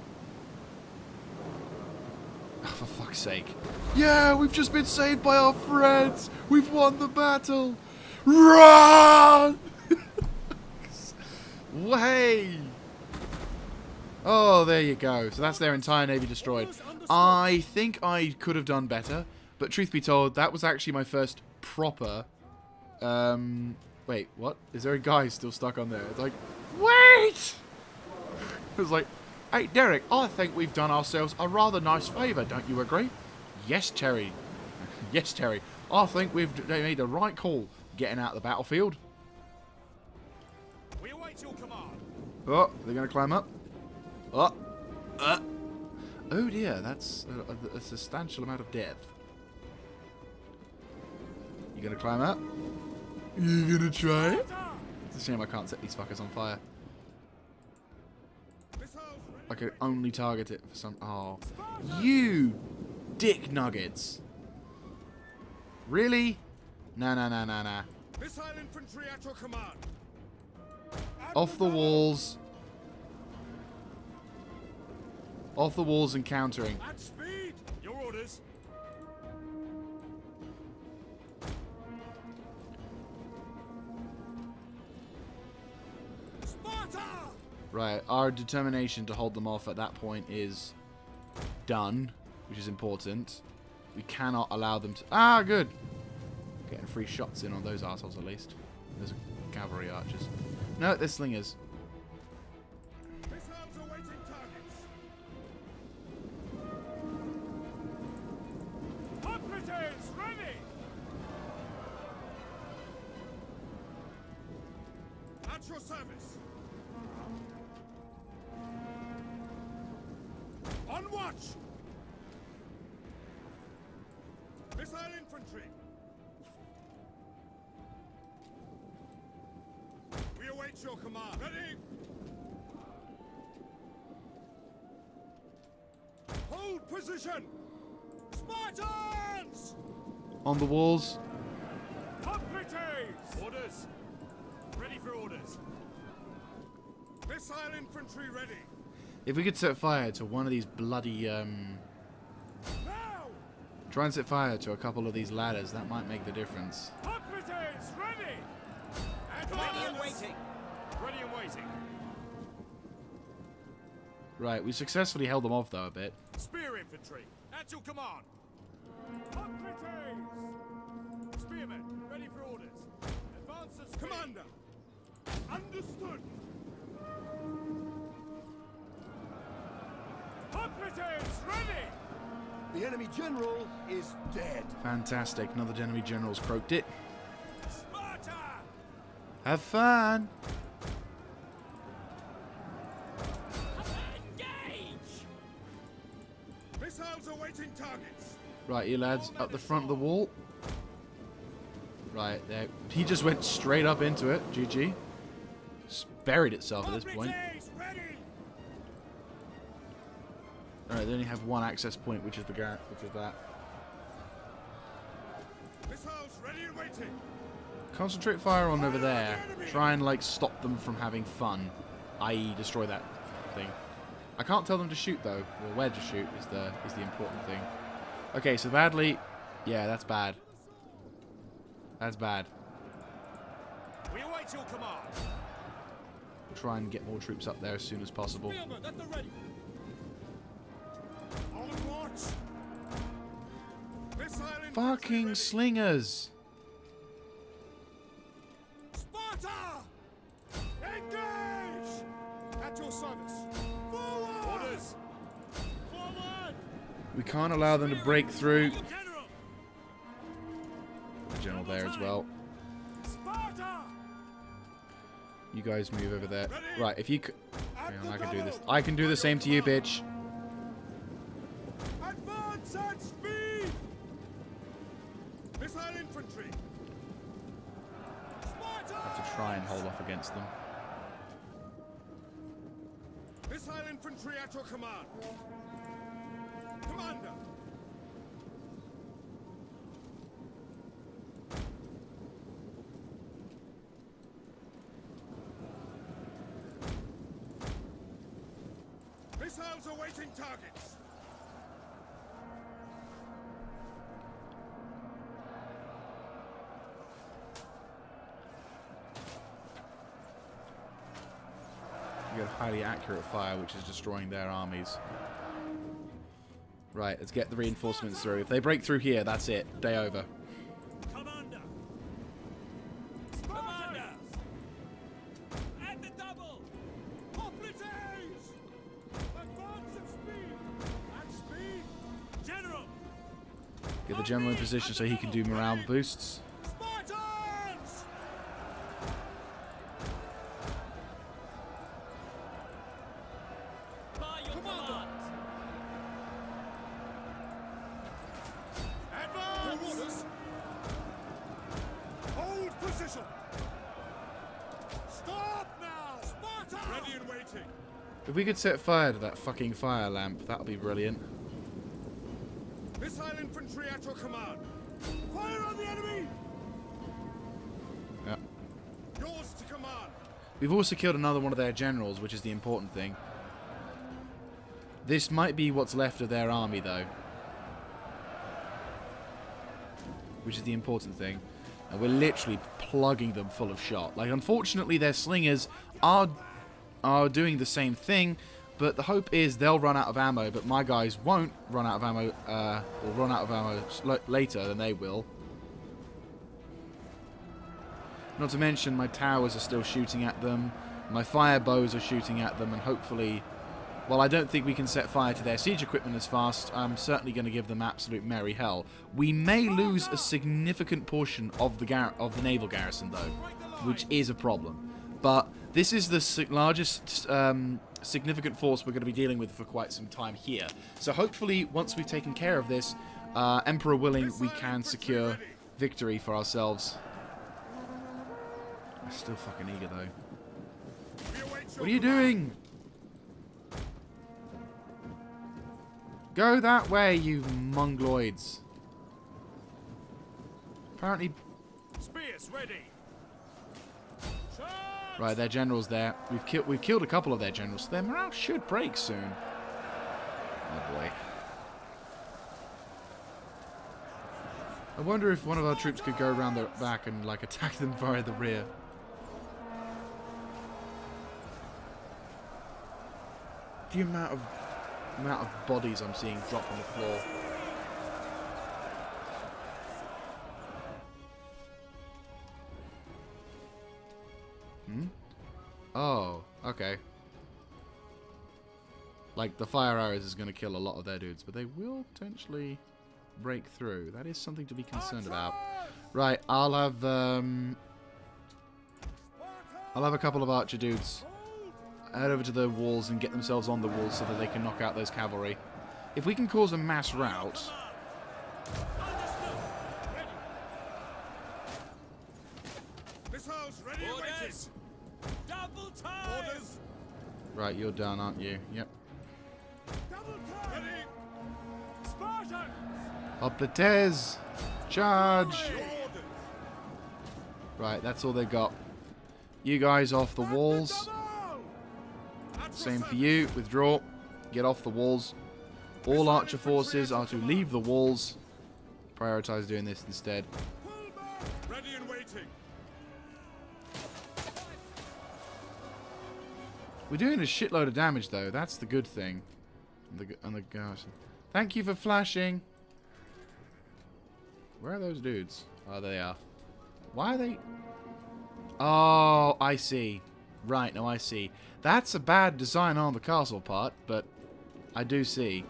Oh, for fuck's sake. Yeah, we've just been saved by our friends. We've won the battle. Run! Way! Oh, there you go. So that's their entire navy destroyed. I think I could have done better, but truth be told, that was actually my first proper... wait, what? Is there a guy still stuck on there? It's like, wait! It was like, hey, Derek, I think we've done ourselves a rather nice favour, don't you agree? Yes, Terry. Yes, Terry. I think we've made the right call getting out of the battlefield. We await your command. Oh, they're going to climb up. Oh. Oh dear, that's a substantial amount of death. You going to climb up? You going to try it? It's a shame I can't set these fuckers on fire. I could only target it for some... Oh. You dick nuggets. Really? Nah. Missile infantry at your command. Off the walls. Off the walls and countering. At speed. Your orders. Sparta. Right, our determination to hold them off at that point is done, which is important. We cannot allow them to... Ah, good. Getting free shots in on those assholes at least. There's cavalry archers. No, they're slingers. Missiles awaiting targets. Operatives ready. At your service. On watch. Missile infantry. We await your command. Ready. Hold position. Spartans! On the walls. Operatives. Orders. Ready for orders. Missile infantry ready. If we could set fire to one of these bloody... Now! Try and set fire to a couple of these ladders. That might make the difference. Operatives ready. Ready and waiting. Ready and waiting. Right, we successfully held them off, though, a bit. Spear infantry. At your command. Operatives. Spearmen. Ready for orders. Advance the spear. Commander! Understood! Operatives ready. The enemy general is dead. Fantastic. Another enemy general's croaked it. Sparta. Have fun. Engage. Missiles awaiting targets! Right, you lads, up the front of the wall. Right, there. He just went straight up into it. GG. It's buried itself at this point. Operatives ready! Alright, they only have one access point, which is the that. Missiles ready and waiting! Concentrate fire on over there. Try and, like, stop them from having fun. I.e. destroy that thing. I can't tell them to shoot, though. Well, where to shoot is the important thing. Okay, so badly... Yeah, that's bad. That's bad. We await your command. Try and get more troops up there as soon as possible. Spearmen at the ready. On watch! Missile infantry Fucking ready. slingers! Sparta! Engage! At your service! Forward! Orders. Forward. We can't allow them to break through. General. The general there as well. Sparta! You guys move over there. Ready? Right, if you could... Hang on, I can do this. I can do the same to you, bitch. Advance at speed! Missile infantry infantry. Have to try and hold off against them. Missile infantry at your command. Commander. Missiles awaiting targets. You got highly accurate fire, which is destroying their armies. Right, let's get the reinforcements through. If they break through here, that's it. Day over. Commander! Commander. At the double. Hoplites. Advance at speed. At speed. General! Get the general in position so he can do morale boosts. Spartans. By your command! Advance. Hold position. Stop now. Sparta. Ready and waiting. If we could set fire to that fucking fire lamp, that would be brilliant. Missile infantry at your command. Fire on the enemy. Yeah. Yours to command. We've also killed another one of their generals, which is the important thing. This might be what's left of their army, though. Which is the important thing. And we're literally plugging them full of shot. Like, unfortunately, their slingers are doing the same thing, but the hope is they'll run out of ammo, but my guys won't run out of ammo, or run out of ammo later than they will. Not to mention my towers are still shooting at them, my fire bows are shooting at them, and hopefully, while I don't think we can set fire to their siege equipment as fast, I'm certainly going to give them absolute merry hell. We may lose a significant portion of the naval garrison, though, which is a problem. But this is the largest significant force we're going to be dealing with for quite some time here. So hopefully, once we've taken care of this, Emperor willing, we can secure victory for ourselves. I'm still fucking eager, though. What are you doing? Go that way, you mongoloids. Apparently... Spears ready. Charge. Right, their general's there. We've killed a couple of their generals, so their morale should break soon. Oh boy. I wonder if one of our troops could go around the back and like attack them via the rear. The amount of bodies I'm seeing drop on the floor. Oh, okay. Like, the fire arrows is going to kill a lot of their dudes, but they will potentially break through. That is something to be concerned about. Right, I'll have a couple of archer dudes head over to the walls and get themselves on the walls so that they can knock out those cavalry. If we can cause a mass rout... Missiles ready and waiting. Double time. Orders. Right, you're done, aren't you? Yep. Double time. Ready. Spartans. Hoplites! Charge! Orders. Right, that's all they've got. You guys off the walls. Same for you. Withdraw. Get off the walls. All archer forces are to leave the walls. Prioritize doing this instead. Ready and waiting. We're doing a shitload of damage, though. That's the good thing. On the garrison. Thank you for flashing. Where are those dudes? Oh, there they are. Why are they... Oh, I see. Right, no, I see. That's a bad design on the castle part, but I do see.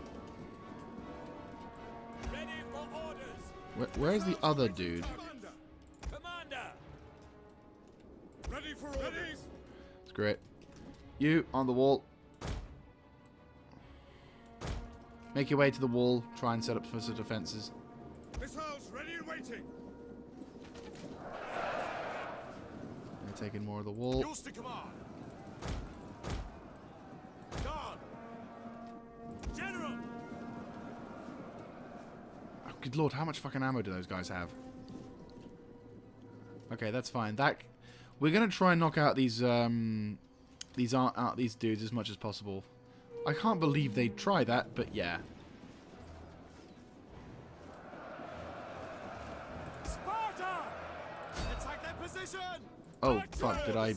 Ready for orders. Where's the other dude? Commander. Commander. Ready for orders. It's great. You, on the wall. Make your way to the wall. Try and set up for some defenses. Missiles ready and waiting. taking more of the wall. Yours to command. Guard. General! Oh, good lord, how much fucking ammo do those guys have? Okay, that's fine. We're gonna try and knock out these dudes as much as possible. I can't believe they'd try that, but yeah. Spartan! Attack their position! Oh, fuck, did I...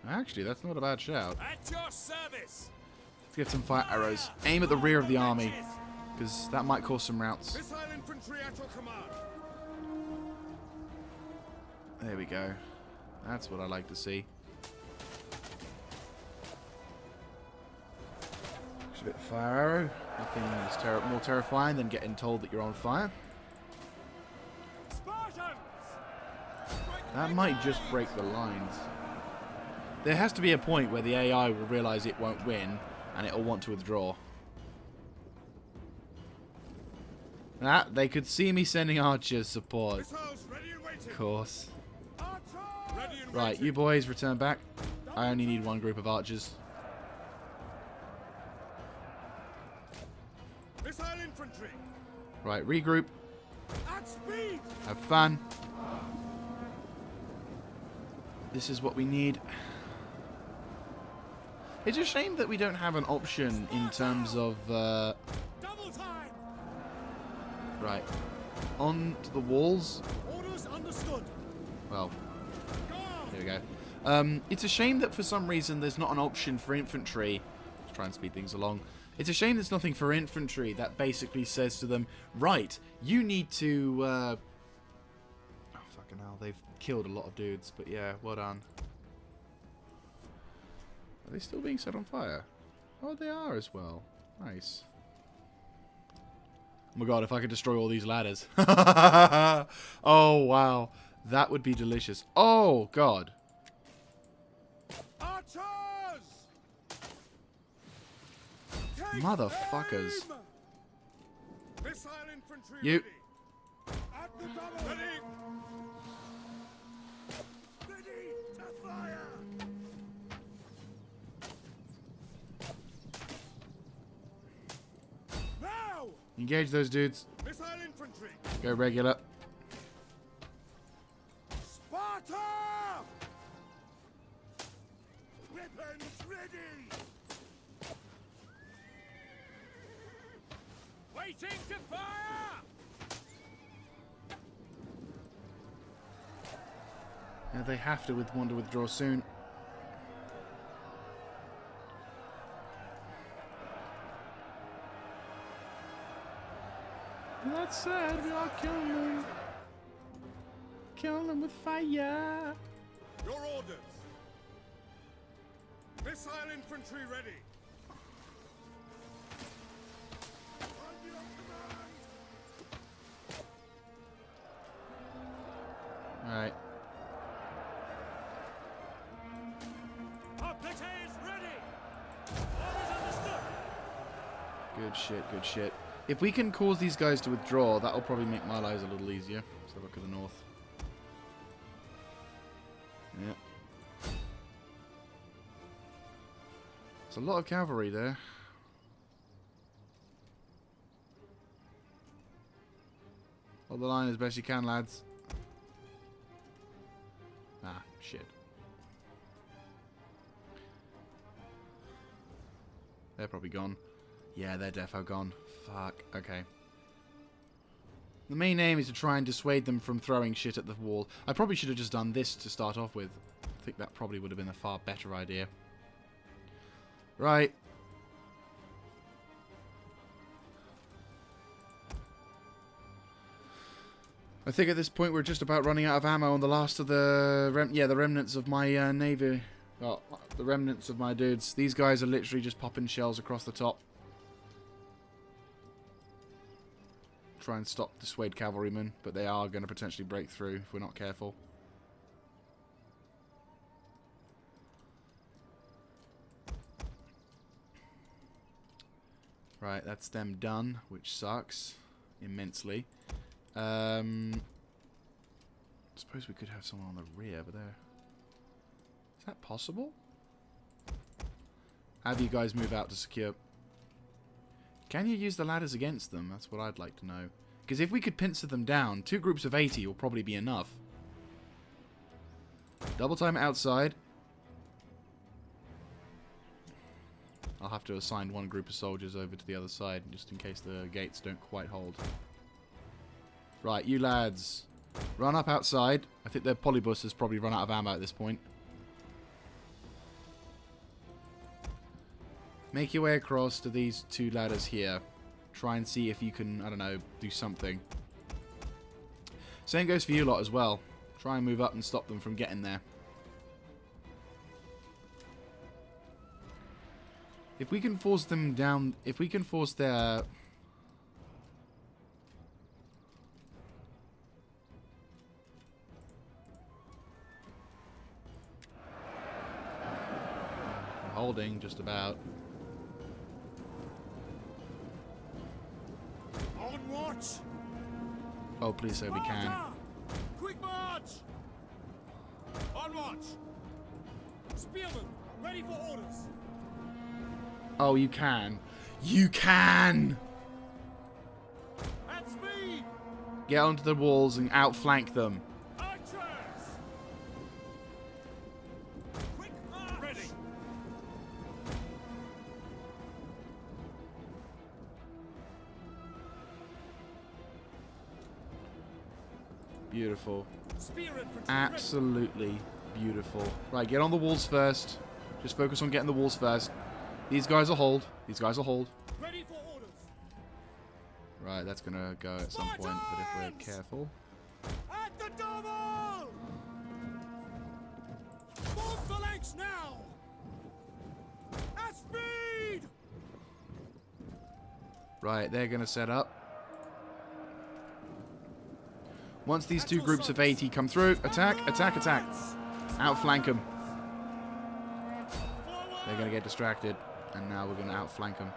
Actually, that's not a bad shout. At your service! Let's get some fire arrows. Aim at the rear of the army, because that might cause some routes. Missile infantry at your command. There we go. That's what I like to see. Just a bit of fire arrow. Nothing is more terrifying than getting told that you're on fire. Spartans! That might just break the lines. There has to be a point where the AI will realise it won't win, and it'll want to withdraw. They could see me sending archers support. Missiles ready and waiting. Of course. Ready and Right, waiting. you boys return back. I only need one group of archers. Missile infantry. Right, regroup. At speed! Have fun. This is what we need. It's a shame that we don't have an option in terms of... Double time! right. On to the walls. Orders understood. Well, Guard! here we go. It's a shame that for some reason there's not an option for infantry. Let's try and speed things along. It's a shame there's nothing for infantry that basically says to them, right, you need to... oh, fucking hell, they've killed a lot of dudes, but yeah, well done. Are they still being set on fire? Oh, they are as well. Nice. Oh my god, if I could destroy all these ladders. Oh, wow. That would be delicious. Oh, god. Archers! Take Motherfuckers. aim! Missile infantry You. ready. At the double. Ready. Ready to fire! Now! Engage those dudes. Missile infantry. Go regular. Sparta! Weapons ready! Waiting to fire! Yeah, they have to want to withdraw soon. That said, we are killing them. Killing them with fire. Your orders. Missile infantry ready. On your command. Alright. Objective is ready! Orders understood! Good shit, good shit. If we can cause these guys to withdraw, that'll probably make my lives a little easier. Let's have a look at the north. Yeah. There's a lot of cavalry there. Hold the line as best you can, lads. Ah, shit. They're probably gone. Yeah, they're defo gone. Fuck. Okay. The main aim is to try and dissuade them from throwing shit at the wall. I probably should have just done this to start off with. I think that probably would have been a far better idea. Right. I think at this point we're just about running out of ammo on the last of the the remnants of my navy. Well, the remnants of my dudes. These guys are literally just popping shells across the top. Try and stop dissuade cavalrymen, but they are going to potentially break through if we're not careful. Right, that's them done, which sucks immensely. Suppose we could have someone on the rear, but there. Is that possible? How do you guys move out to secure? Can you use the ladders against them? That's what I'd like to know. Because if we could pincer them down, 2 groups of 80 will probably be enough. Double time outside. I'll have to assign 1 group of soldiers over to the other side, just in case the gates don't quite hold. Right, you lads. Run up outside. I think their polybus has probably run out of ammo at this point. Make your way across to these 2 ladders here. Try and see if you can, I don't know, do something. Same goes for you lot as well. Try and move up and stop them from getting there. If we can force them down, if we can force their... Holding, just about. On watch! Oh, please say we can. Sparta! Quick march! On watch! Spearmen, ready for orders! Oh, you can. You can! At speed! Get onto the walls and outflank them. Archers! Quick march! Ready! Beautiful. Spear infantry Absolutely beautiful. Right, get on the walls first. Just focus on getting the walls first. These guys will hold. These guys will hold. ready for orders! Right, that's going to go at some point, but if we're careful. At the double! Move phalanx now! At speed! Right, they're going to set up. Once these 2 groups of 80 come through, attack, attack, attack. Outflank them. They're going to get distracted, and now we're going to outflank them.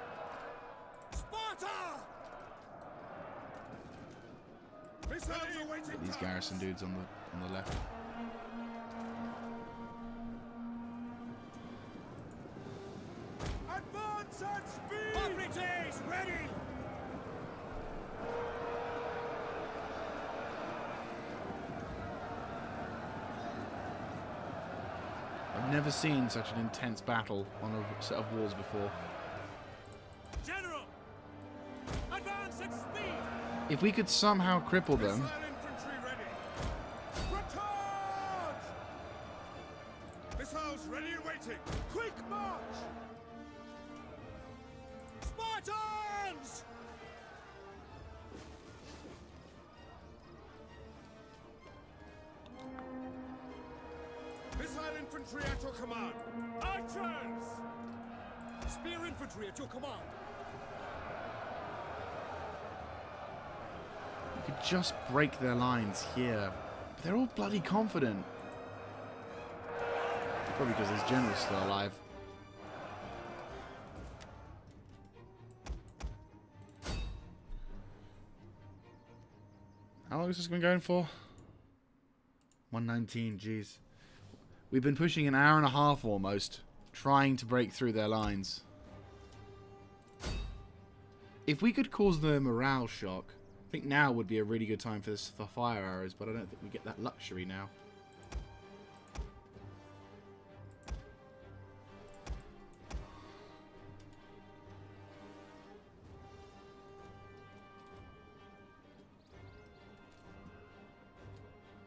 Sparta! Missiles awaiting These garrison dudes on the left. Advance at speed! Operatives, ready! I've never seen such an intense battle on a set of walls before. General! Advance at speed! If we could somehow cripple them, Missile infantry ready. Retard! Missiles ready and waiting. Quick march! Spartans! Missile infantry at your command. Archers! Spear infantry at your command. we could just break their lines here. But they're all bloody confident. Probably because this general's still alive. How long has this been going for? 119, jeez. We've been pushing an hour and a half almost, trying to break through their lines. If we could cause the morale shock, I think now would be a really good time for fire arrows, but I don't think we get that luxury now.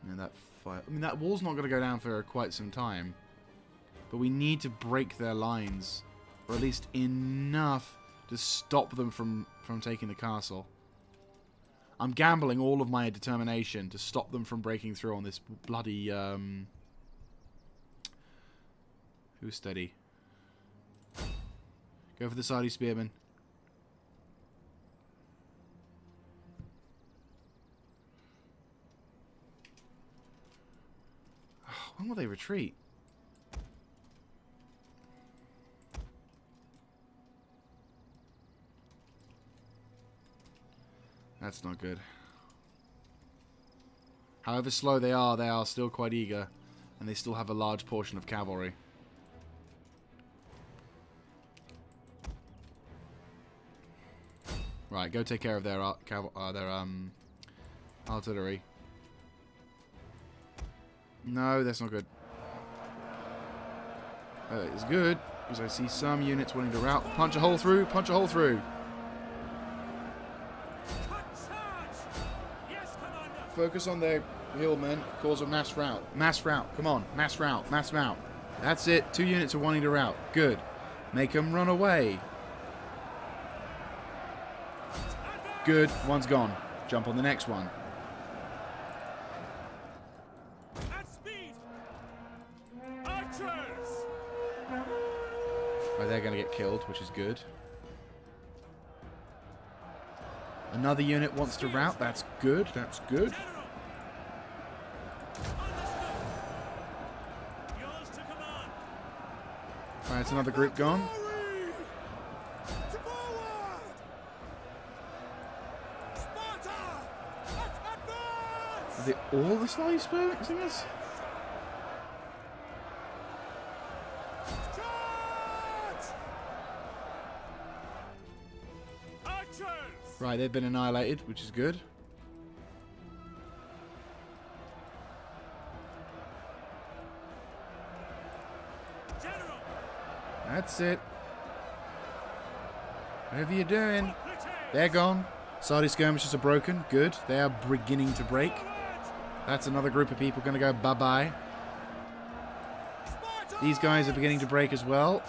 And that fire, I mean, that wall's not going to go down for quite some time, but we need to break their lines, or at least enough to stop them from taking the castle. I'm gambling all of my determination to stop them from breaking through on this bloody, who's steady? Go for the Sardi spearmen. When will they retreat? That's not good. However slow they are still quite eager. And they still have a large portion of cavalry. Right, go take care of their artillery. No, that's not good. It's good, because I see some units wanting to rout. Punch a hole through, punch a hole through. Focus on their hillmen, cause a mass rout. Mass rout, come on, mass rout, mass rout. That's it, 2 units are wanting to rout. Good. Make them run away. Good, one's gone. Jump on the next one. Oh, they're going to get killed, which is good. Another unit wants to rout. That's good. That's good. Right, it's another group gone. Are they all the slightly singers? Right, they've been annihilated, which is good. That's it. Whatever you're doing. They're gone. Sardi skirmishes are broken. Good. They are beginning to break. That's another group of people going to go bye-bye. These guys are beginning to break as well.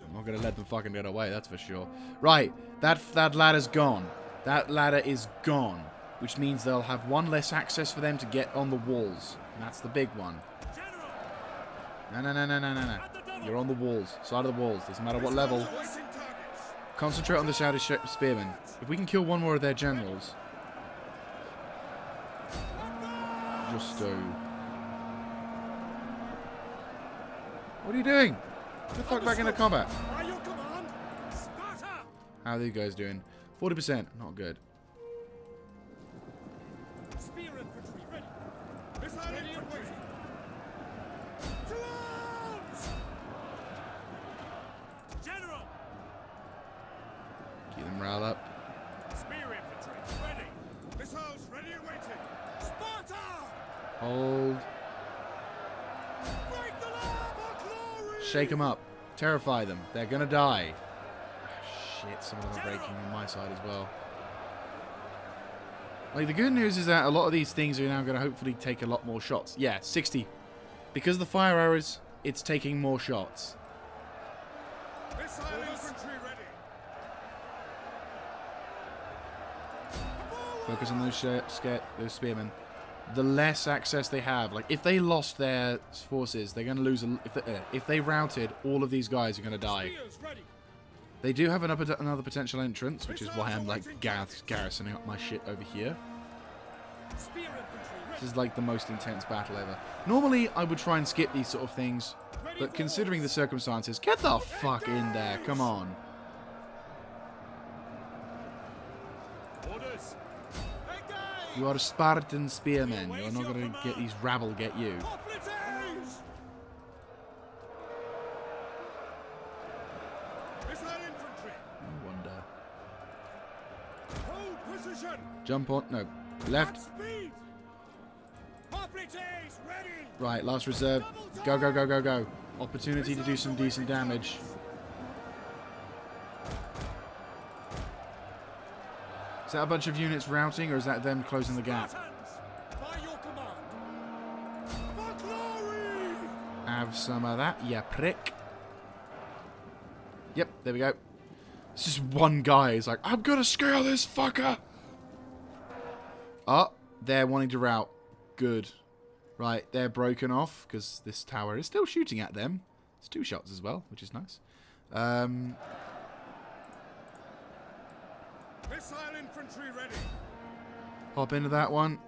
I'm not going to let them fucking get away, that's for sure. Right, that ladder's gone. That ladder is gone. Which means they'll have one less access for them to get on the walls. And that's the big one. No. You're on the walls. Side of the walls. Doesn't matter what level. Concentrate on the shouted spearmen. If we can kill one more of their generals. Justo. What are you doing? Get the fuck back into combat. How are these guys doing? 40%. Not good. Spear infantry ready. Missile infantry. To arms! General! Keep them riled up. Spear infantry ready. Missiles ready and waiting. Sparta! Hold. Break the lava glory! Shake them up. Terrify them. They're gonna die. Shit, some of them are breaking on my side as well. Like, the good news is that a lot of these things are now going to hopefully take a lot more shots. Yeah, 60. Because of the fire arrows, it's taking more shots. Missile infantry ready. Focus on those spearmen. The less access they have, like, if they lost their forces, they're going to lose. If they routed, all of these guys are going to die. Spears ready. They do have another potential entrance, which is why I'm like garrisoning up my shit over here. Spear infantry ready. This is like the most intense battle ever. Normally, I would try and skip these sort of things, but considering the circumstances, get the fuck in there, come on. Orders. You are Spartan spearmen. You're not going to get these rabble get you. Hoplites! Missile infantry. No wonder. Hold position. Jump on. No. Left. Speed. Hoplites ready. Right, last reserve. Go, go, go, go, go. Opportunity to do some decent damage. Is that a bunch of units routing, or is that them closing the gap? By your command. For glory. Have some of that, yeah, prick. Yep, there we go. It's just one guy. He's like, I'm gonna scale this fucker. Oh, they're wanting to rout. Good. Right, they're broken off because this tower is still shooting at them. It's 2 shots as well, which is nice. Missile infantry ready. Hop into that one.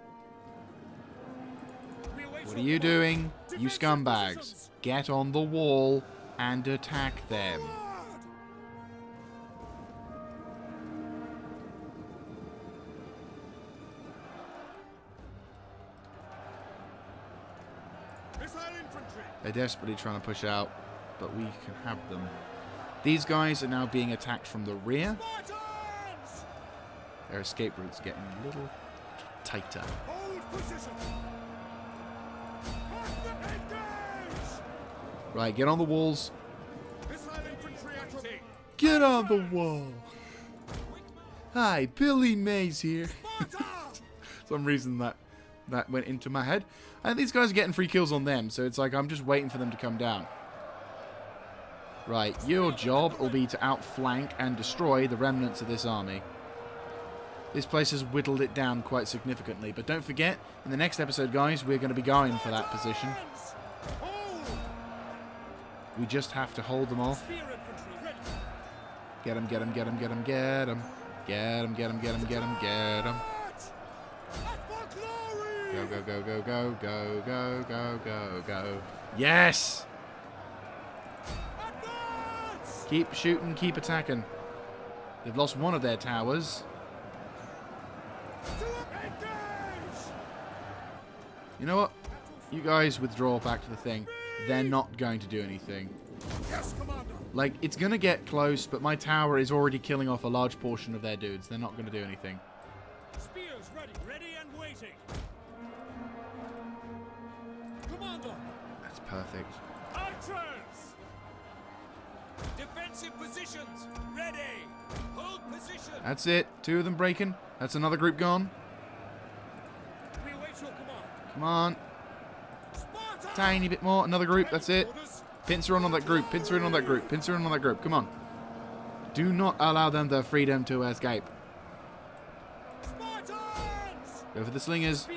We await What are your you command. doing? You Defensive scumbags. positions. Get on the wall and attack them. Forward. Missile infantry. They're desperately trying to push out, but we can have them. These guys are now being attacked from the rear. Spartans! Their escape route's getting a little tighter. Hold position. Engage! Right, get on the walls. Missile infantry at your feet. Get on the wall. Hi, Billy Mays here. Some reason that went into my head. And these guys are getting free kills on them, so it's like I'm just waiting for them to come down. Right, your job will be to outflank and destroy the remnants of this army. This place has whittled it down quite significantly, but don't forget, in the next episode, guys, we're going to be going for that position. We just have to hold them off. Get them, get them, get them, get them, get them. Get them, get them, get them, get them, get them. Go, go, go, go, go, go, go, go, go, go. Yes! Keep shooting, keep attacking. They've lost one of their towers. You know what? You guys withdraw back to the thing. They're not going to do anything. Like, it's going to get close, but my tower is already killing off a large portion of their dudes. They're not going to do anything. Spears ready. Ready and waiting. Commander. That's perfect. Archers. Defensive positions. Ready. Hold position. That's it. Two of them breaking. That's another group gone. We await your command. Come on. Tiny bit more. Another group. That's it. Pincer on that group. Pincer in on that group. Pincer in on that group. Come on. Do not allow them the freedom to escape. Go for the slingers.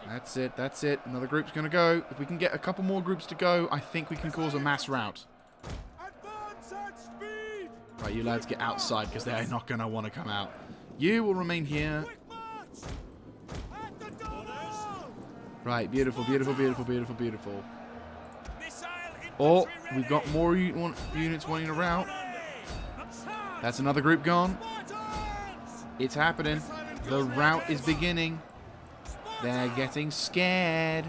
That's it. That's it. Another group's going to go. If we can get a couple more groups to go, I think we can cause a mass rout. Right, you lads get outside because they're not going to want to come out. You will remain here. Right, beautiful, beautiful, beautiful, beautiful, beautiful. Oh, we've got more units wanting to rout. That's another group gone. It's happening. The rout is beginning. They're getting scared.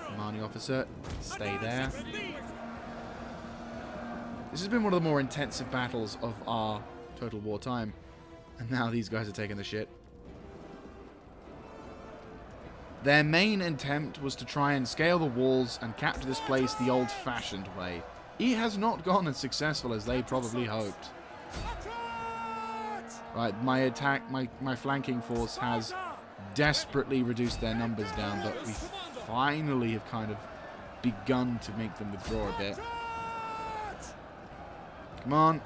Commanding officer, stay there. This has been one of the more intensive battles of our Total War time. And now these guys are taking the shit. Their main attempt was to try and scale the walls and capture this place the old-fashioned way. It has not gone as successful as they probably hoped. Right, my flanking force has desperately reduced their numbers down, but we finally have kind of begun to make them withdraw a bit. Come on.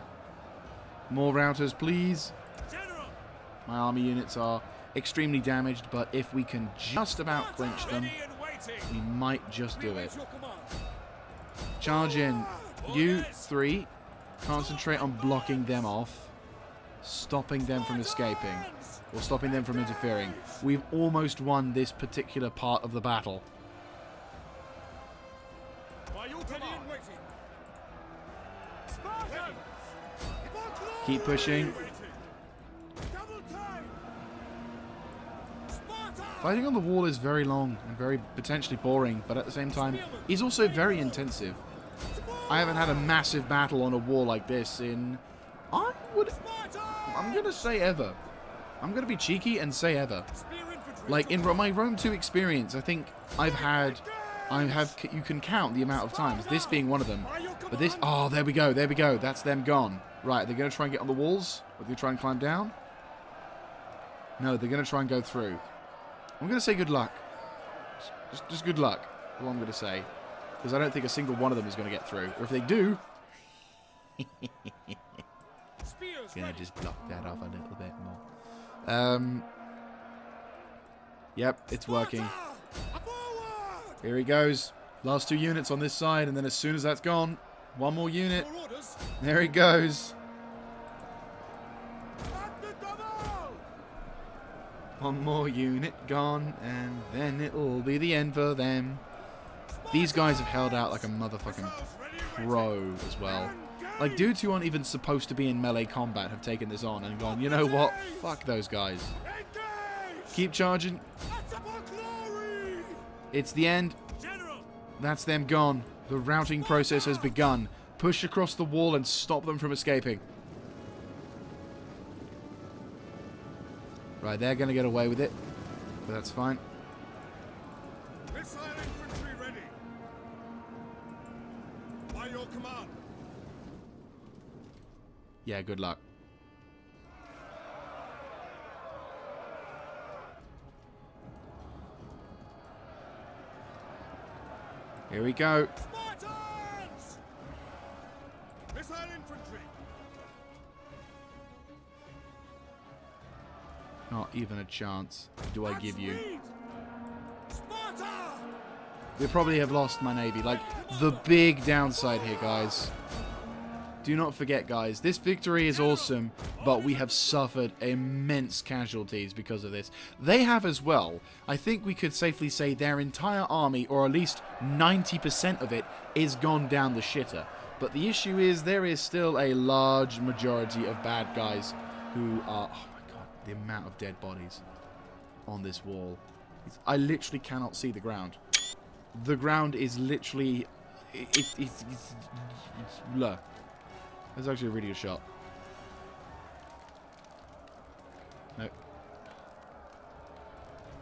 More routers, please. My army units are extremely damaged, but if we can just about clinch them, we might just do it. Charge in. You three, concentrate on blocking them off, stopping them from escaping, or stopping them from interfering. We've almost won this particular part of the battle. Keep pushing. Fighting on the wall is very long and very potentially boring, but at the same time, is also very intensive. I haven't had a massive battle on a wall like this in... I'm going to say ever. I'm going to be cheeky and say ever. Like, in my Rome 2 experience, I think you can count the amount of times, this being one of them. But this... Oh, there we go, there we go. That's them gone. Right, they're going to try and get on the walls? Or they're trying to climb down? No, they're going to try and go through. I'm going to say good luck. Just good luck, is what I'm going to say. Because I don't think a single one of them is going to get through. Or if they do... Gonna just block that off a little bit more. Yep, it's working. Here he goes. Last two units on this side, and then as soon as that's gone, one more unit. There he goes. One more unit gone, and then it'll be the end for them. These guys have held out like a motherfucking pro as well. Like, dudes who aren't even supposed to be in melee combat have taken this on and gone, you know what? Fuck those guys. Keep charging. It's the end. General! That's them gone. The routing process has begun. Push across the wall and stop them from escaping. Right, they're going to get away with it. But that's fine. Missile infantry ready. By your command. Yeah, good luck. Here we go. Spartans! Missile infantry. Not even a chance do I give you. Speed! Sparta! We probably have lost my navy. Like, the big downside here, guys. Do not forget, guys, this victory is awesome, but we have suffered immense casualties because of this. They have as well. I think we could safely say their entire army, or at least 90% of it, is gone down the shitter. But the issue is there is still a large majority of bad guys who are... Oh my god, the amount of dead bodies on this wall. I literally cannot see the ground. The ground is literally... It's blur. That's actually a really good shot. No.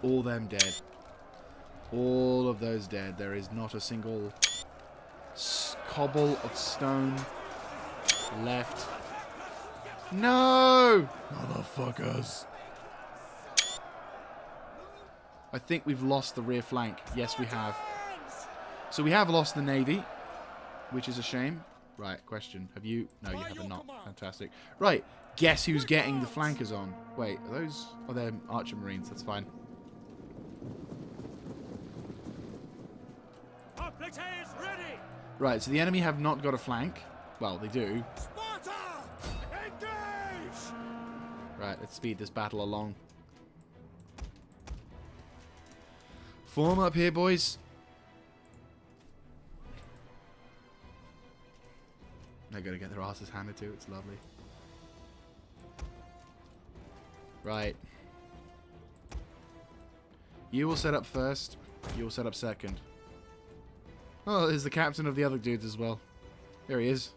All them dead. All of those dead. There is not a single cobble of stone left. No! Motherfuckers. I think we've lost the rear flank. Yes, we have. So we have lost the navy, which is a shame. Right, question. Have you... No, you have not. Fantastic. Right, guess who's getting the flankers on? Wait, are those... Oh, they're Archer Marines. That's fine. Right, so the enemy have not got a flank. Well, they do. Sparta! Engage! Right, let's speed this battle along. Form up here, boys. They're going to get their asses handed to. It's lovely. Right. You will set up first. You will set up second. Oh, there's the captain of the other dudes as well. There he is.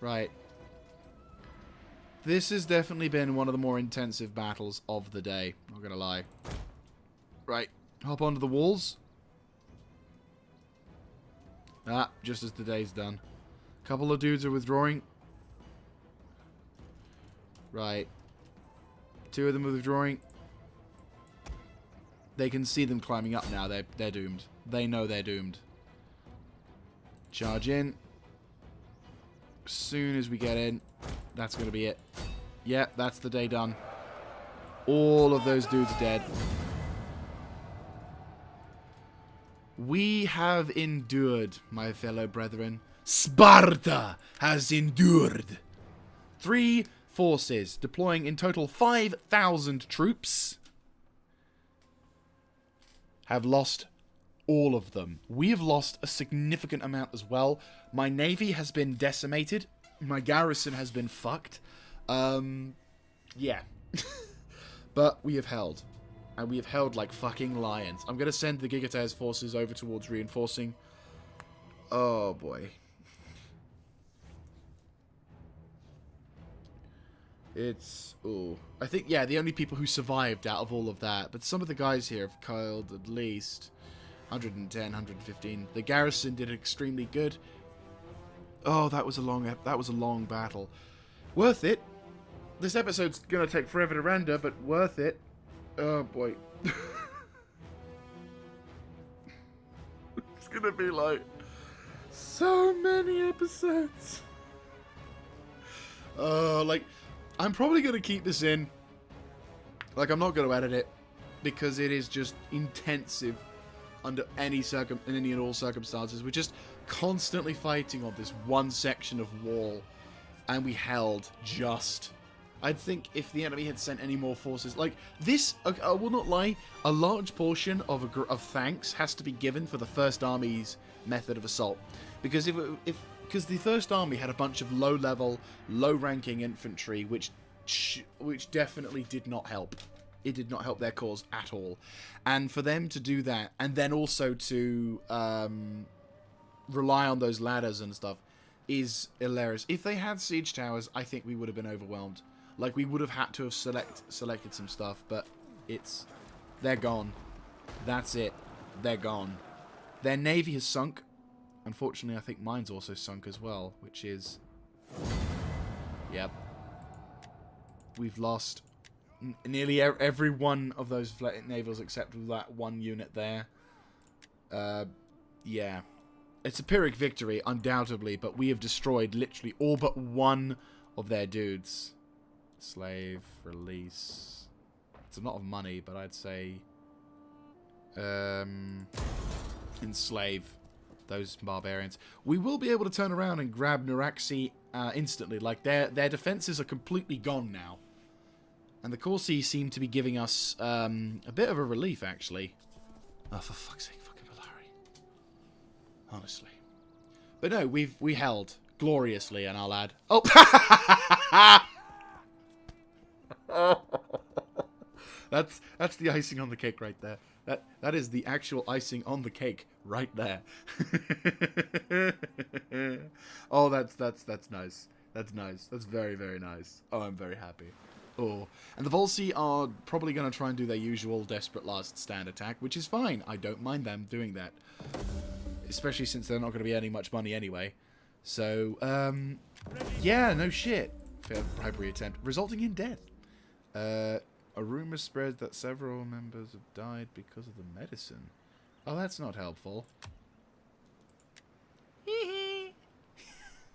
Right. This has definitely been one of the more intensive battles of the day. Not going to lie. Right. Hop onto the walls. Ah, just as the day's done. Couple of dudes are withdrawing. Right. Two of them are withdrawing. They can see them climbing up now. They're doomed. They know they're doomed. Charge in. As soon as we get in, that's going to be it. Yep, that's the day done. All of those dudes are dead. We have endured, my fellow brethren. Sparta has endured. 3 forces, deploying in total 5,000 troops, have lost all of them. We have lost a significant amount as well. My navy has been decimated. My garrison has been fucked. Yeah. But we have held. And we have held like fucking lions. I'm going to send the Gigate's forces over towards reinforcing. Oh, boy. It's... Ooh. I think, yeah, the only people who survived out of all of that. But some of the guys here have killed at least 110, 115. The garrison did extremely good. Oh, that was a long battle. Worth it. This episode's going to take forever to render, but worth it. Oh, boy. It's going to be like so many episodes. Like, I'm probably going to keep this in. Like, I'm not going to edit it because it is just intensive under any and all circumstances. We're just constantly fighting on this one section of wall, and we held just... I'd think if the enemy had sent any more forces, like this, I will not lie, a large portion of thanks has to be given for the First Army's method of assault, because because the First Army had a bunch of low-level, low-ranking infantry, which definitely did not help. It did not help their cause at all. And for them to do that, and then also to rely on those ladders and stuff, is hilarious. If they had siege towers, I think we would have been overwhelmed. Like, we would have had to have selected some stuff, but they're gone. That's it. They're gone. Their navy has sunk. Unfortunately, I think mine's also sunk as well, which is... Yep. We've lost nearly every one of those navals except that one unit there. Yeah. It's a Pyrrhic victory, undoubtedly, but we have destroyed literally all but one of their dudes. Slave, release. It's a lot of money, but I'd say... enslave those barbarians. We will be able to turn around and grab Nuraxi instantly. Like, their defenses are completely gone now. And the Corsi seem to be giving us a bit of a relief, actually. Oh, for fuck's sake, fucking Valari. Honestly. But no, we held gloriously, and I'll add... Oh! That's the icing on the cake right there. That is the actual icing on the cake right there. Oh, that's nice. That's nice. That's very, very nice. Oh, I'm very happy. Oh, and the Volsci are probably going to try and do their usual desperate last stand attack, which is fine. I don't mind them doing that, especially since they're not going to be earning much money anyway. So, yeah, no shit. Failed bribery attempt, resulting in death. A rumor spread that several members have died because of the medicine. Oh, that's not helpful.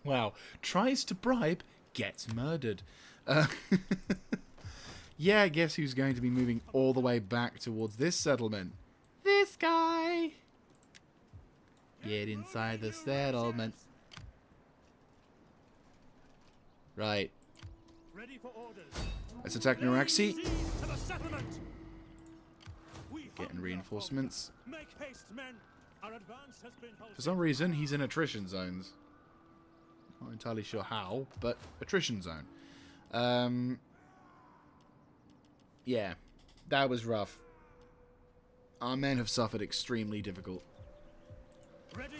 Wow. Tries to bribe, gets murdered. Yeah, guess who's going to be moving all the way back towards this settlement? This guy! Get inside the settlement. Right. Ready for orders. Let's attack Nuraxi. To the settlement. Getting reinforcements. Make haste, men. Our advance has been halted. For some reason, he's in attrition zones. Not entirely sure how, but attrition zone. Yeah, that was rough. Our men have suffered extremely difficult.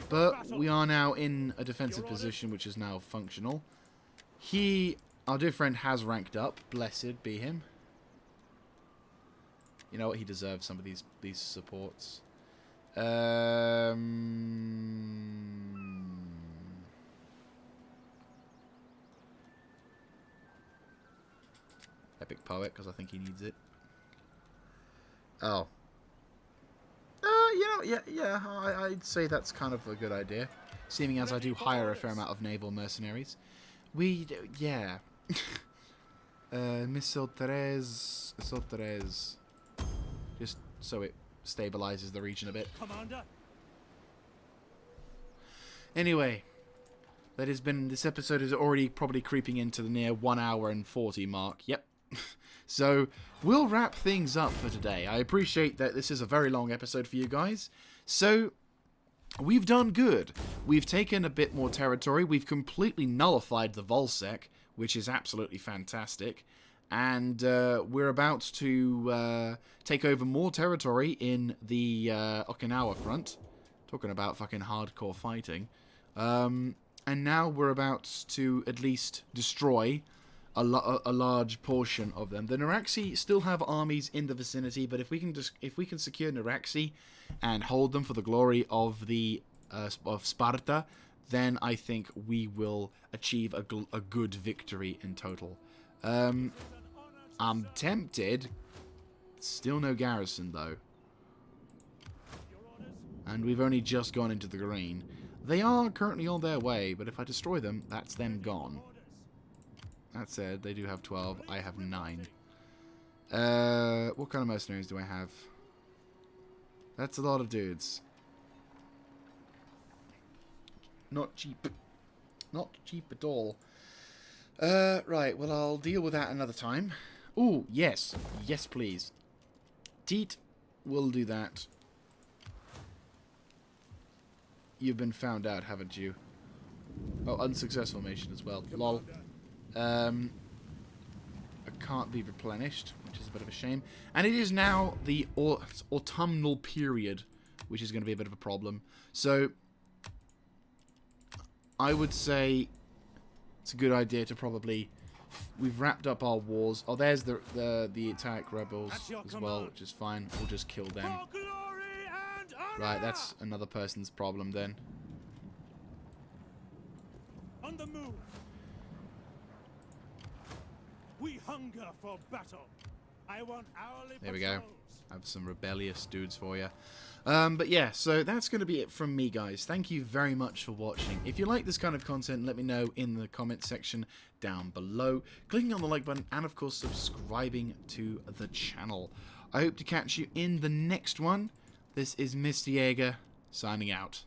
But we are now in a defensive position which is now functional. Our dear friend, has ranked up. Blessed be him. You know what? He deserves some of these supports. Epic poet, because I think he needs it. Oh. You know, yeah, I'd say that's kind of a good idea. Seeming as I do hire a fair amount of naval mercenaries. Yeah. Missile Therese. Just so it stabilizes the region a bit. Commander. Anyway, this episode is already probably creeping into the near 1 hour and 40 mark. Yep. So, we'll wrap things up for today. I appreciate that this is a very long episode for you guys. So, we've done good. We've taken a bit more territory. We've completely nullified the Volsec, which is absolutely fantastic. And we're about to take over more territory in the Okinawa front. Talking about fucking hardcore fighting. And now we're about to at least destroy a large portion of them. The Nuraxi still have armies in the vicinity, but if we can secure Nuraxi and hold them for the glory of of Sparta, then I think we will achieve a good victory in total. I'm tempted. Still no garrison though, and we've only just gone into the green. They are currently on their way, but if I destroy them, that's them gone. That said, they do have 12. I have 9. What kind of mercenaries do I have? That's a lot of dudes. Not cheap. Not cheap at all. Right, well, I'll deal with that another time. Ooh, yes. Yes, please. Teat will do that. You've been found out, haven't you? Oh, unsuccessful mission as well. Lol. A can't be replenished, which is a bit of a shame. And it is now the autumnal period, which is going to be a bit of a problem. So I would say it's a good idea to probably... We've wrapped up our wars. Oh, there's the attack rebels as well, which is fine. We'll just kill them. Right, that's another person's problem then. On the move. We hunger for battle. I want hourly There we go. patrols. I have some rebellious dudes for you. But yeah, so that's going to be it from me, guys. Thank you very much for watching. If you like this kind of content, let me know in the comment section down below. Clicking on the like button and, of course, subscribing to the channel. I hope to catch you in the next one. This is Mr. Jaeger, signing out.